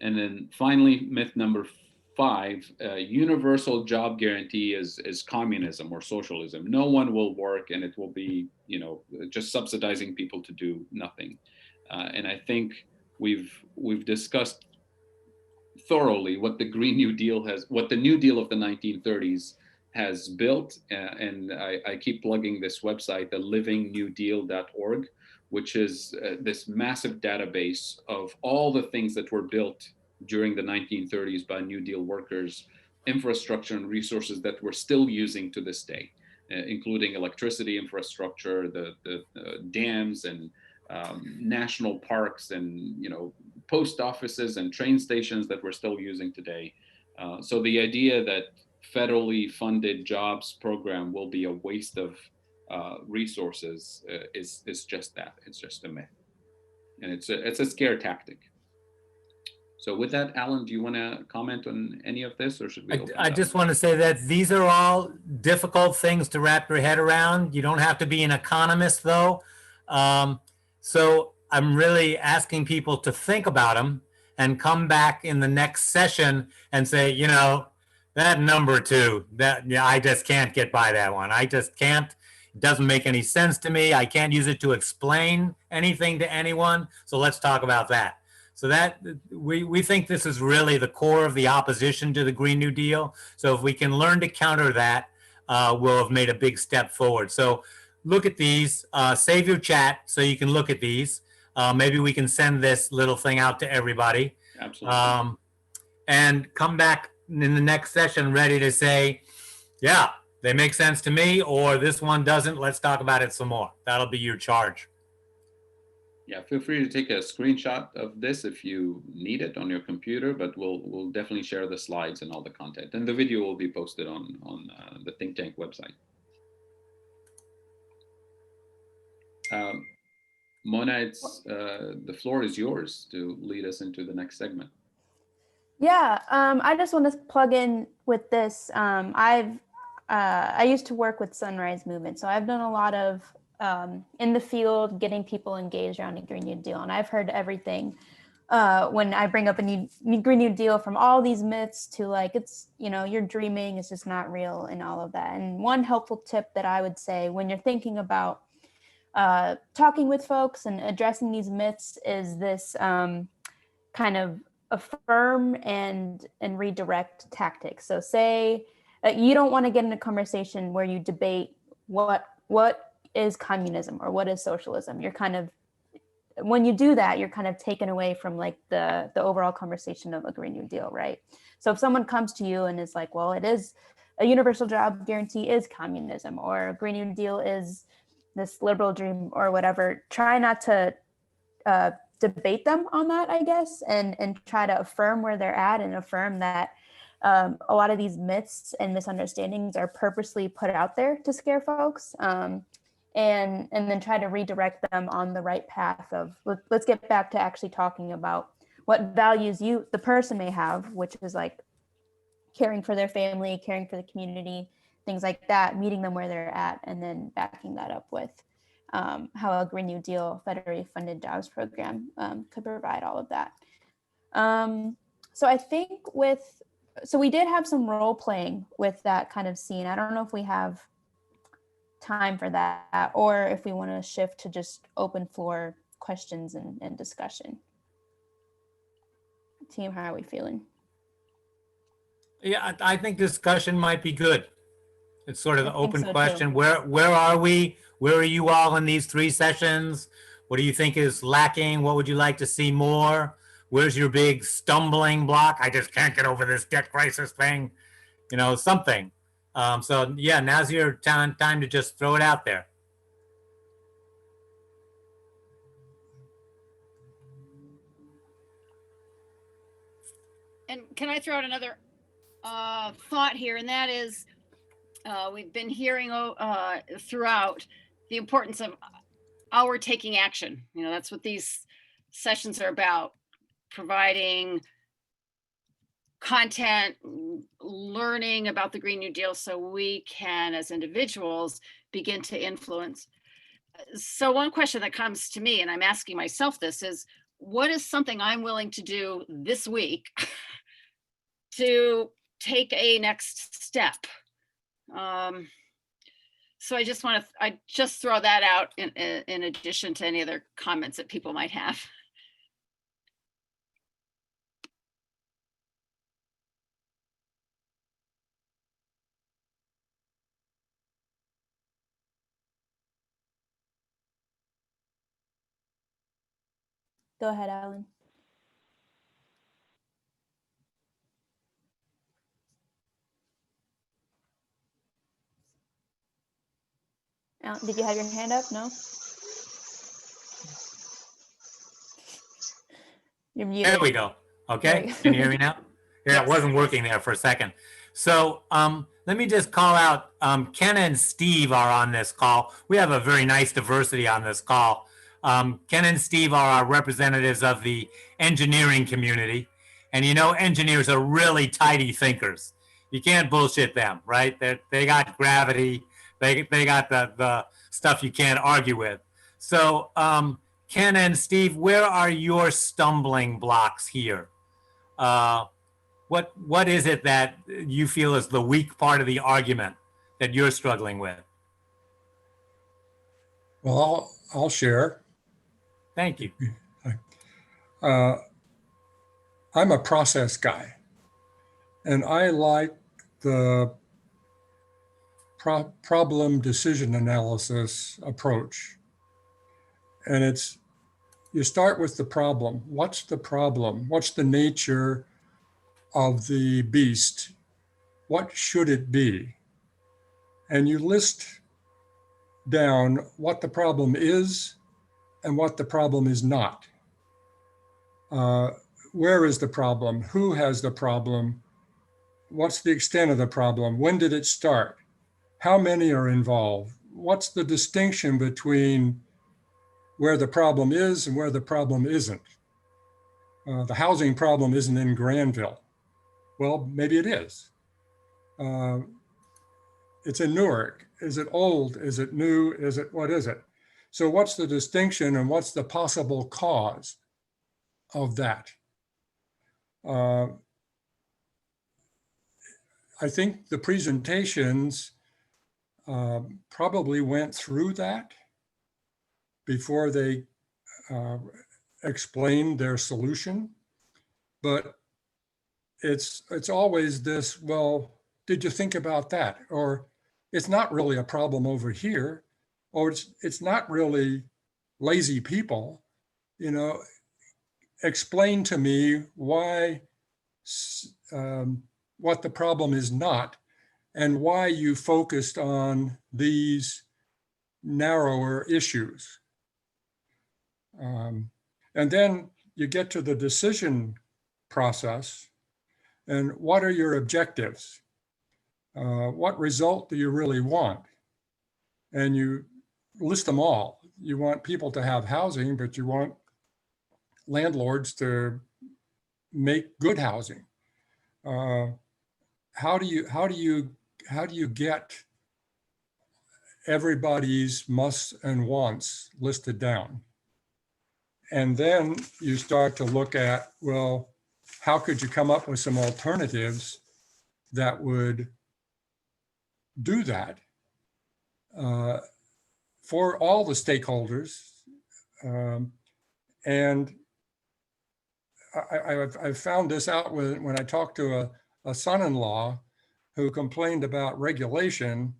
And then finally, myth number 5, universal job guarantee is communism or socialism. No one will work, and it will be, just subsidizing people to do nothing. And I think we've discussed thoroughly what the Green New Deal what the New Deal of the 1930s has built. And I keep plugging this website, the livingnewdeal.org, which is this massive database of all the things that were built during the 1930s by New Deal workers, infrastructure and resources that we're still using to this day, including electricity infrastructure, the dams and national parks and post offices and train stations that we're still using today. So the idea that federally funded jobs program will be a waste of resources is just that. It's just a myth, and it's a scare tactic. So with that, Alan, do you want to comment on any of this, or should we open it I up? just want to say that these are all difficult things to wrap your head around. You don't have to be an economist, though. So I'm really asking people to think about them and come back in the next session and say, that number 2, I just can't get by that one. I just can't. It doesn't make any sense to me. I can't use it to explain anything to anyone. So let's talk about that. So that we think this is really the core of the opposition to the Green New Deal. So if we can learn to counter that, we'll have made a big step forward. So look at these, save your chat so you can look at these. Maybe we can send this little thing out to everybody. Absolutely. And come back in the next session ready to say, yeah, they make sense to me, or this one doesn't. Let's talk about it some more. That'll be your charge. Yeah, feel free to take a screenshot of this if you need it on your computer, but we'll definitely share the slides and all the content. And the video will be posted on the think tank website. Mona, the floor is yours to lead us into the next segment. Yeah, I just want to plug in with this. I used to work with Sunrise Movement, so I've done a lot of in the field, getting people engaged around a Green New Deal. And I've heard everything when I bring up a new Green New Deal, from all these myths to like, it's, you're dreaming, it's just not real and all of that. And one helpful tip that I would say when you're thinking about talking with folks and addressing these myths is this kind of affirm and redirect tactics. So say you don't want to get in a conversation where you debate what is communism or what is socialism. You're kind of, when you do that, you're kind of taken away from like the overall conversation of a Green New Deal, right? So if someone comes to you and is like, well, it is a universal job guarantee is communism, or a Green New Deal is this liberal dream or whatever, try not to debate them on that, I guess, and try to affirm where they're at and affirm that a lot of these myths and misunderstandings are purposely put out there to scare folks. and then try to redirect them on the right path of, let's get back to actually talking about what values the person may have, which is like caring for their family, caring for the community, things like that, meeting them where they're at, and then backing that up with how a Green New Deal federally funded jobs program could provide all of that. So I think so we did have some role playing with that kind of scene. I don't know if we have time for that, or if we want to shift to just open floor questions and discussion. Team, how are we feeling? Yeah, I think discussion might be good. It's sort of the open so, question. Where are we? Where are you all in these 3 sessions? What do you think is lacking? What would you like to see more? Where's your big stumbling block? I just can't get over this debt crisis thing. You know, something. So yeah, now's your time to just throw it out there. And can I throw out another thought here? And that is, we've been hearing throughout the importance of our taking action. You know, that's what these sessions are about, providing content, learning about the Green New Deal so we can, as individuals, begin to influence. So one question that comes to me, and I'm asking myself this, is what is something I'm willing to do this week to take a next step? So I just throw that out in addition to any other comments that people might have. Go ahead, Alan. Did you have your hand up? No? You're muted. There we go. Okay, can you hear me now? Yeah, it wasn't working there for a second. So let me just call out, Ken and Steve are on this call. We have a very nice diversity on this call. Ken and Steve are our representatives of the engineering community. And you know, engineers are really tidy thinkers. You can't bullshit them, right? They got gravity. They got the stuff you can't argue with. So Ken and Steve, where are your stumbling blocks here? What is it that you feel is the weak part of the argument that you're struggling with? Well, I'll share. Thank you. I'm a process guy, and I like the problem decision analysis approach. And you start with the problem. What's the problem? What's the nature of the beast? What should it be? And you list down what the problem is and what the problem is not. Where is the problem? Who has the problem? What's the extent of the problem? When did it start? How many are involved? What's the distinction between where the problem is and where the problem isn't? The housing problem isn't in Granville. Well, maybe it is. It's in Newark. Is it old? Is it new? What is it? So what's the distinction and what's the possible cause of that? I think the presentations probably went through that before they explained their solution, but it's always this, well, did you think about that? Or it's not really a problem over here, or it's not really lazy people, you know, explain to me why, what the problem is not, and why you focused on these narrower issues. And then you get to the decision process, and what are your objectives? What result do you really want? And you list them all. You want people to have housing, but you want landlords to make good housing. How do you get everybody's musts and wants listed down? And then you start to look at, well, how could you come up with some alternatives that would do that for all the stakeholders? And I found this out when I talked to a son-in-law who complained about regulation.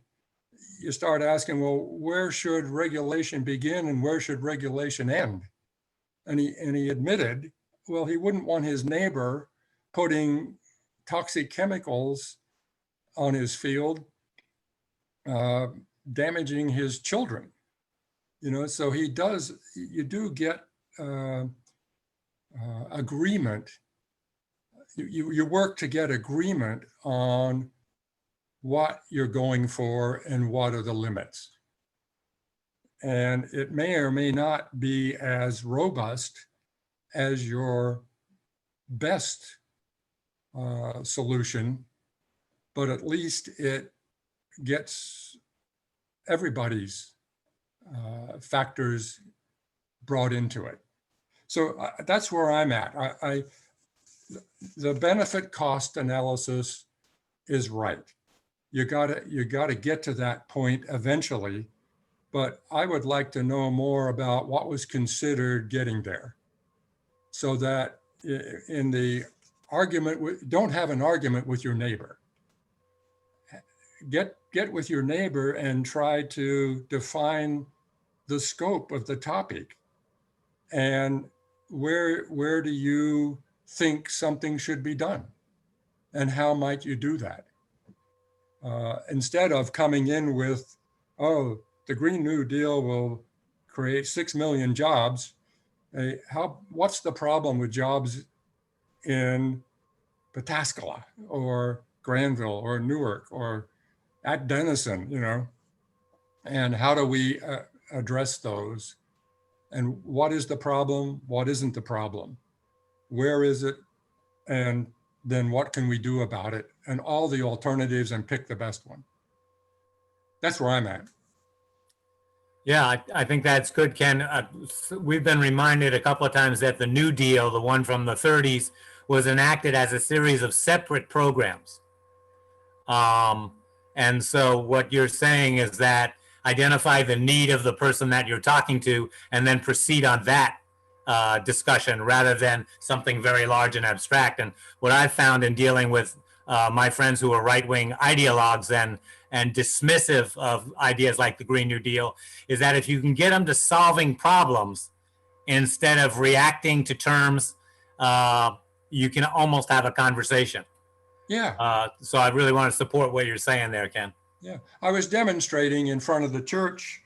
You start asking, well, where should regulation begin and where should regulation end? And he admitted, well, he wouldn't want his neighbor putting toxic chemicals on his field, damaging his children. So you do get agreement. You work to get agreement on what you're going for and what are the limits. And it may or may not be as robust as your best solution, but at least it gets everybody's factors brought into it. So that's where I'm at. The benefit cost analysis is right. You gotta get to that point eventually, but I would like to know more about what was considered getting there, so that in the argument, don't have an argument with your neighbor. Get with your neighbor and try to define the scope of the topic, and where do you think something should be done, and how might you do that? Instead of coming in with, oh, the Green New Deal will create 6 million jobs. What's the problem with jobs in Pataskala or Granville or Newark or at Denison, and how do we address those? And what is the problem? What isn't the problem? Where is it? And then what can we do about it? And all the alternatives, and pick the best one. That's where I'm at. Yeah, I think that's good, Ken. We've been reminded a couple of times that the New Deal, the one from the 30s, was enacted as a series of separate programs. And so what you're saying is that identify the need of the person that you're talking to and then proceed on that discussion rather than something very large and abstract. And what I've found in dealing with my friends who are right-wing ideologues and dismissive of ideas like the Green New Deal is that if you can get them to solving problems instead of reacting to terms, you can almost have a conversation. Yeah. So I really want to support what you're saying there, Ken. Yeah. I was demonstrating in front of the church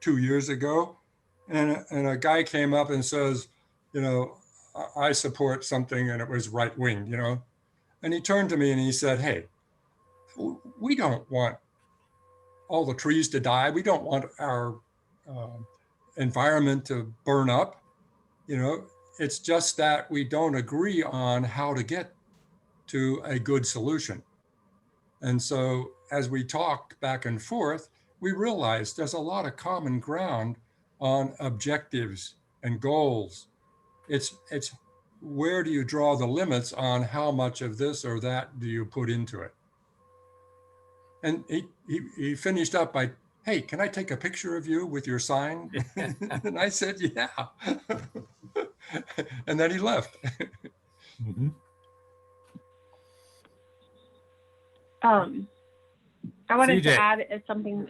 2 years ago, and a guy came up and says, I support something, and it was right wing, and he turned to me and he said, hey, we don't want all the trees to die. We don't want our environment to burn up. It's just that we don't agree on how to get to a good solution. And so as we talked back and forth, we realized there's a lot of common ground on objectives and goals. It's where do you draw the limits on how much of this or that do you put into it? And he finished up by, hey, can I take a picture of you with your sign? And I said, yeah. And then he left. Mm-hmm. I wanted CJ. to add something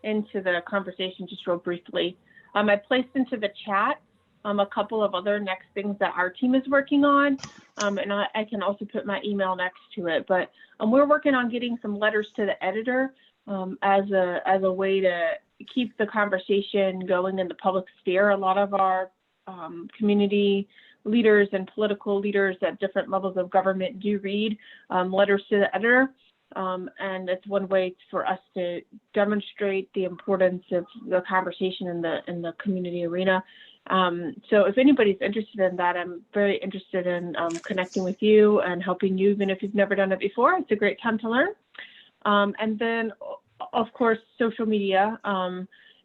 into the conversation just real briefly. I placed into the chat a couple of other next things that our team is working on. And I can also put my email next to it, but we're working on getting some letters to the editor as a way to keep the conversation going in the public sphere. A lot of our community leaders and political leaders at different levels of government do read letters to the editor. and it's one way for us to demonstrate the importance of the conversation in the community arena. So if anybody's interested in that, I'm very interested in connecting with you and helping you, even if you've never done it before. It's a great time to learn. And then, of course, social media.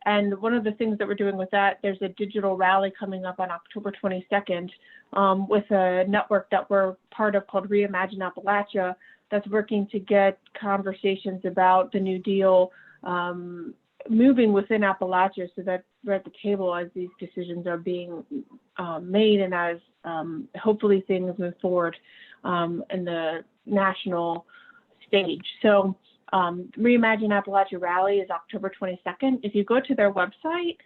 And one of the things that we're doing with that, there's a digital rally coming up on October 22nd with a network that we're part of called Reimagine Appalachia, that's working to get conversations about the New Deal moving within Appalachia, so that we're at the table as these decisions are being made, and as hopefully things move forward in the national stage. So Reimagine Appalachia Rally is October 22nd. If you go to their website,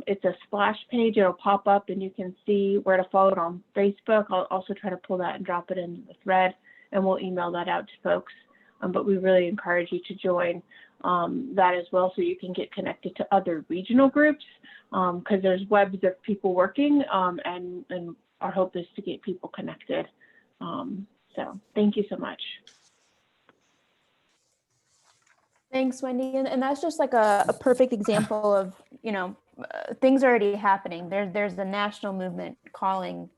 it's a splash page. It'll pop up and you can see where to follow it on Facebook. I'll also try to pull that and drop it into the thread, and we'll email that out to folks. But we really encourage you to join that as well, so you can get connected to other regional groups, because there's webs of people working, and our hope is to get people connected. So thank you so much. Thanks, Wendy. And that's just like a perfect example of, things are already happening. There's a national movement calling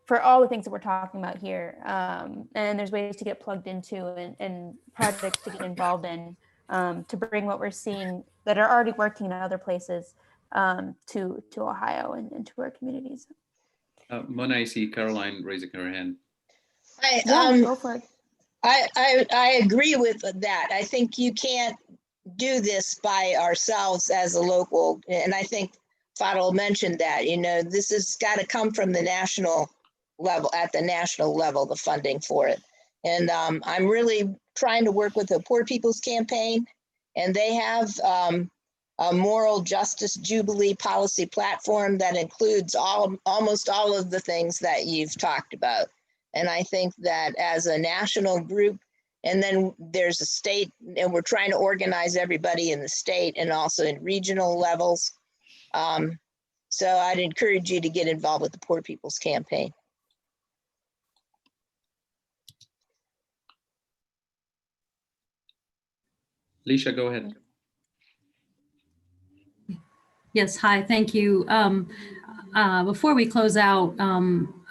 for all the things that we're talking about here. And there's ways to get plugged into and projects to get involved in to bring what we're seeing that are already working in other places to Ohio and to our communities. Mona, I see Caroline raising her hand. Go for it. I agree with that. I think you can't do this by ourselves as a local, and I think Fadil mentioned that, this has got to come from the national level, at the national level, the funding for it. And I'm really trying to work with the Poor People's Campaign, and they have a moral justice jubilee policy platform that includes almost all of the things that you've talked about. And I think that as a national group, and then there's a state, and we're trying to organize everybody in the state and also in regional levels. So I'd encourage you to get involved with the Poor People's Campaign. Leisha, go ahead. Yes, hi, thank you. Before we close out,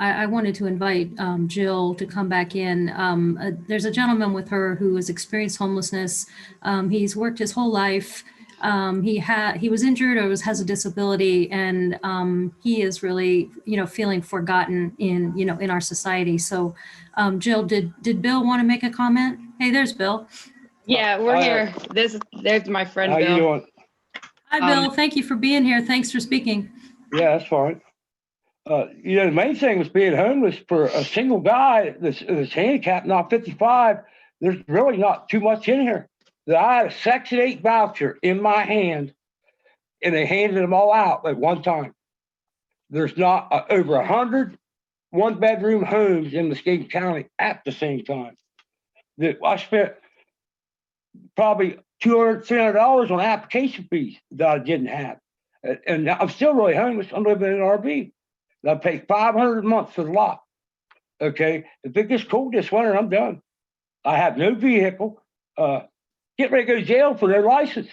I wanted to invite Jill to come back in. There's a gentleman with her who has experienced homelessness. He's worked his whole life. He was injured or has a disability, and he is really, feeling forgotten in our society. So, Jill, did Bill want to make a comment? Hey, there's Bill. Yeah, we're here. There's my friend How Bill. you doing? Hi, Bill. Thank you for being here. Thanks for speaking. Yeah, that's fine. The main thing was being homeless for a single guy that's handicapped, not 55. There's really not too much in here. I had a Section 8 voucher in my hand, and they handed them all out at one time. There's not over 100 one-bedroom homes in Muskegon County at the same time. I spent probably $200, $300 on application fees that I didn't have. And I'm still really homeless. I'm living in an RV. I pay $500 a month for the lot. Okay. If it gets cold this winter, I'm done. I have no vehicle. Get ready to go to jail for their license.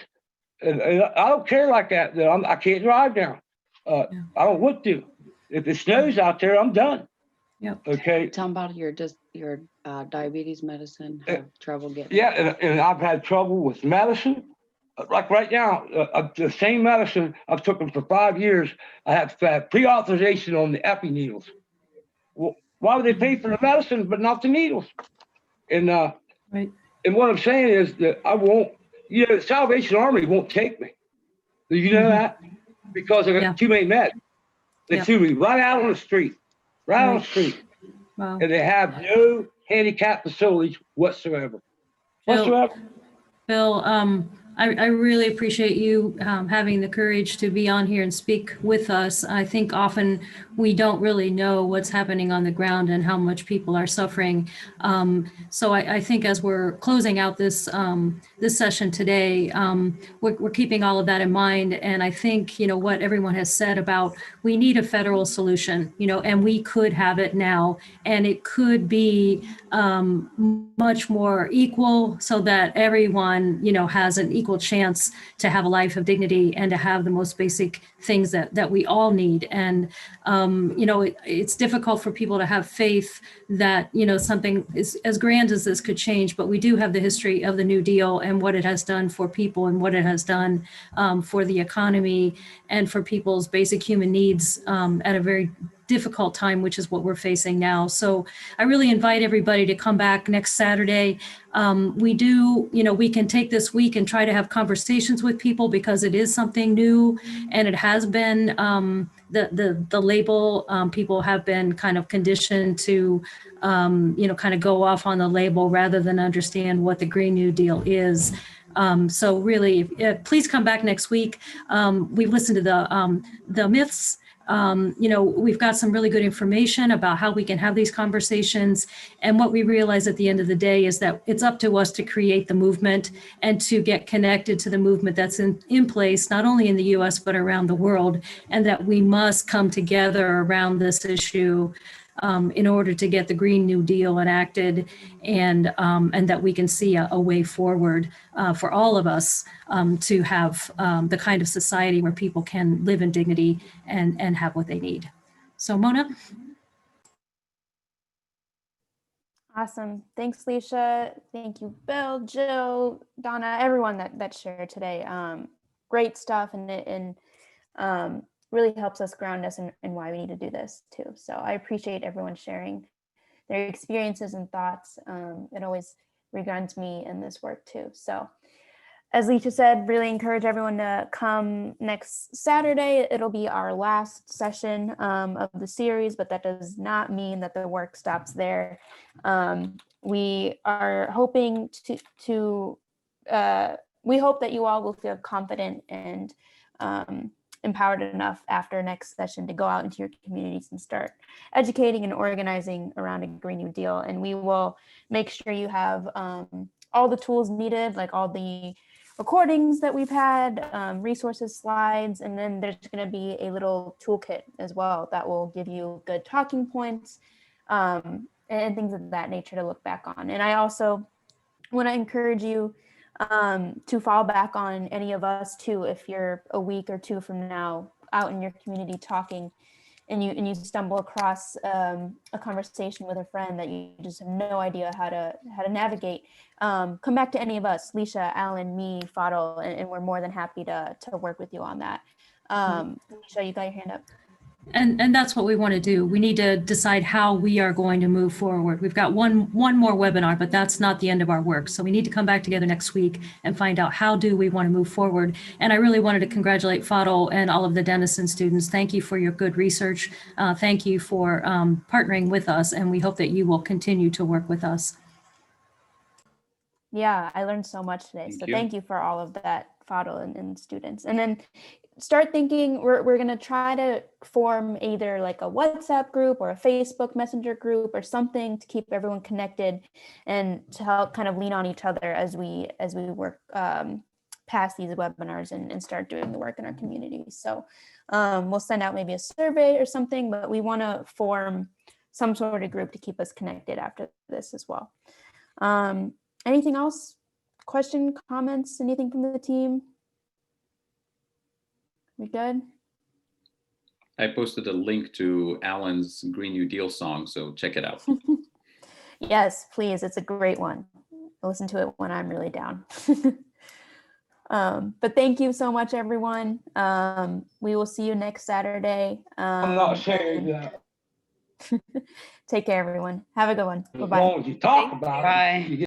And I don't care like that. I can't drive now. I don't want to. If it snows out there, I'm done. Yep. Okay. Tell them about your diabetes medicine, have trouble getting. Yeah, and I've had trouble with medicine. Like right now, the same medicine I've taken for 5 years, I have pre-authorization on the epi needles. Well, why would they pay for the medicine but not the needles? And right. And what I'm saying is that I won't. The Salvation Army won't take me. Do you know that? Because I got too many meds. They threw me right out on the street, on the street, Wow. and they have no handicap facilities whatsoever. Bill, I really appreciate you having the courage to be on here and speak with us. I think often we don't really know what's happening on the ground and how much people are suffering. So I think as we're closing out this this session today, we're keeping all of that in mind. And I think, you know, what everyone has said about we need a federal solution, you know, and we could have it now, and it could be much more equal so that everyone, you know, has an equal chance to have a life of dignity and to have the most basic things that we all need. And, you know, it's difficult for people to have faith that, you know, something is as grand as this could change, but we do have the history of the New Deal and what it has done for people and what it has done for the economy and for people's basic human needs at a very difficult time, which is what we're facing now. So I really invite everybody to come back next Saturday. We do, you know, we can take this week and try to have conversations with people because it is something new, and it has been the label. People have been kind of conditioned to, you know, kind of go off on the label rather than understand what the Green New Deal is. So really, please come back next week. We've listened to the myths. You know, we've got some really good information about how we can have these conversations. And what we realize at the end of the day is that it's up to us to create the movement and to get connected to the movement that's in place, not only in the US, but around the world, and that we must come together around this issue in order to get the Green New Deal enacted, and that we can see a way forward for all of us to have the kind of society where people can live in dignity and have what they need. So Mona? Awesome. Thanks, Leisha. Thank you, Bill, Jill, Donna, everyone that shared today. Great stuff, and it really helps us ground us in why we need to do this too. So I appreciate everyone sharing their experiences and thoughts. It always regrounds me in this work too. So as Leisha said, really encourage everyone to come next Saturday. It'll be our last session of the series, but that does not mean that the work stops there. We are hoping we hope that you all will feel confident and empowered enough after next session to go out into your communities and start educating and organizing around a Green New Deal. And we will make sure you have all the tools needed, like all the recordings that we've had, resources, slides, and then there's going to be a little toolkit as well that will give you good talking points and things of that nature to look back on. And I also want to encourage you to fall back on any of us too. If you're a week or two from now out in your community talking and you stumble across a conversation with a friend that you just have no idea how to navigate, come back to any of us, Leisha, Alan, me, Fadl, and we're more than happy to work with you on that. Leisha, you got your hand up. And that's what we want to do. We need to decide how we are going to move forward. We've got one more webinar, but that's not the end of our work. So we need to come back together next week and find out how do we want to move forward. And I really wanted to congratulate Fadl and all of the Denison students. Thank you for your good research. Thank you for partnering with us, and we hope that you will continue to work with us. Yeah, I learned so much today. Thank you for all of that, Fadl and students. And then start thinking, we're going to try to form either like a WhatsApp group or a Facebook Messenger group or something to keep everyone connected and to help kind of lean on each other as we work past these webinars and start doing the work in our communities. So we'll send out maybe a survey or something, but we want to form some sort of group to keep us connected after this as well. Anything else? Question, comments, anything from the team? We good? I posted a link to Alan's Green New Deal song, so check it out. Yes, please. It's a great one. I'll listen to it when I'm really down. But thank you so much, everyone. We will see you next Saturday. I'm not saying that. Take care, everyone. Have a good one. As Bye-bye. long as you talk about it. Bye. You get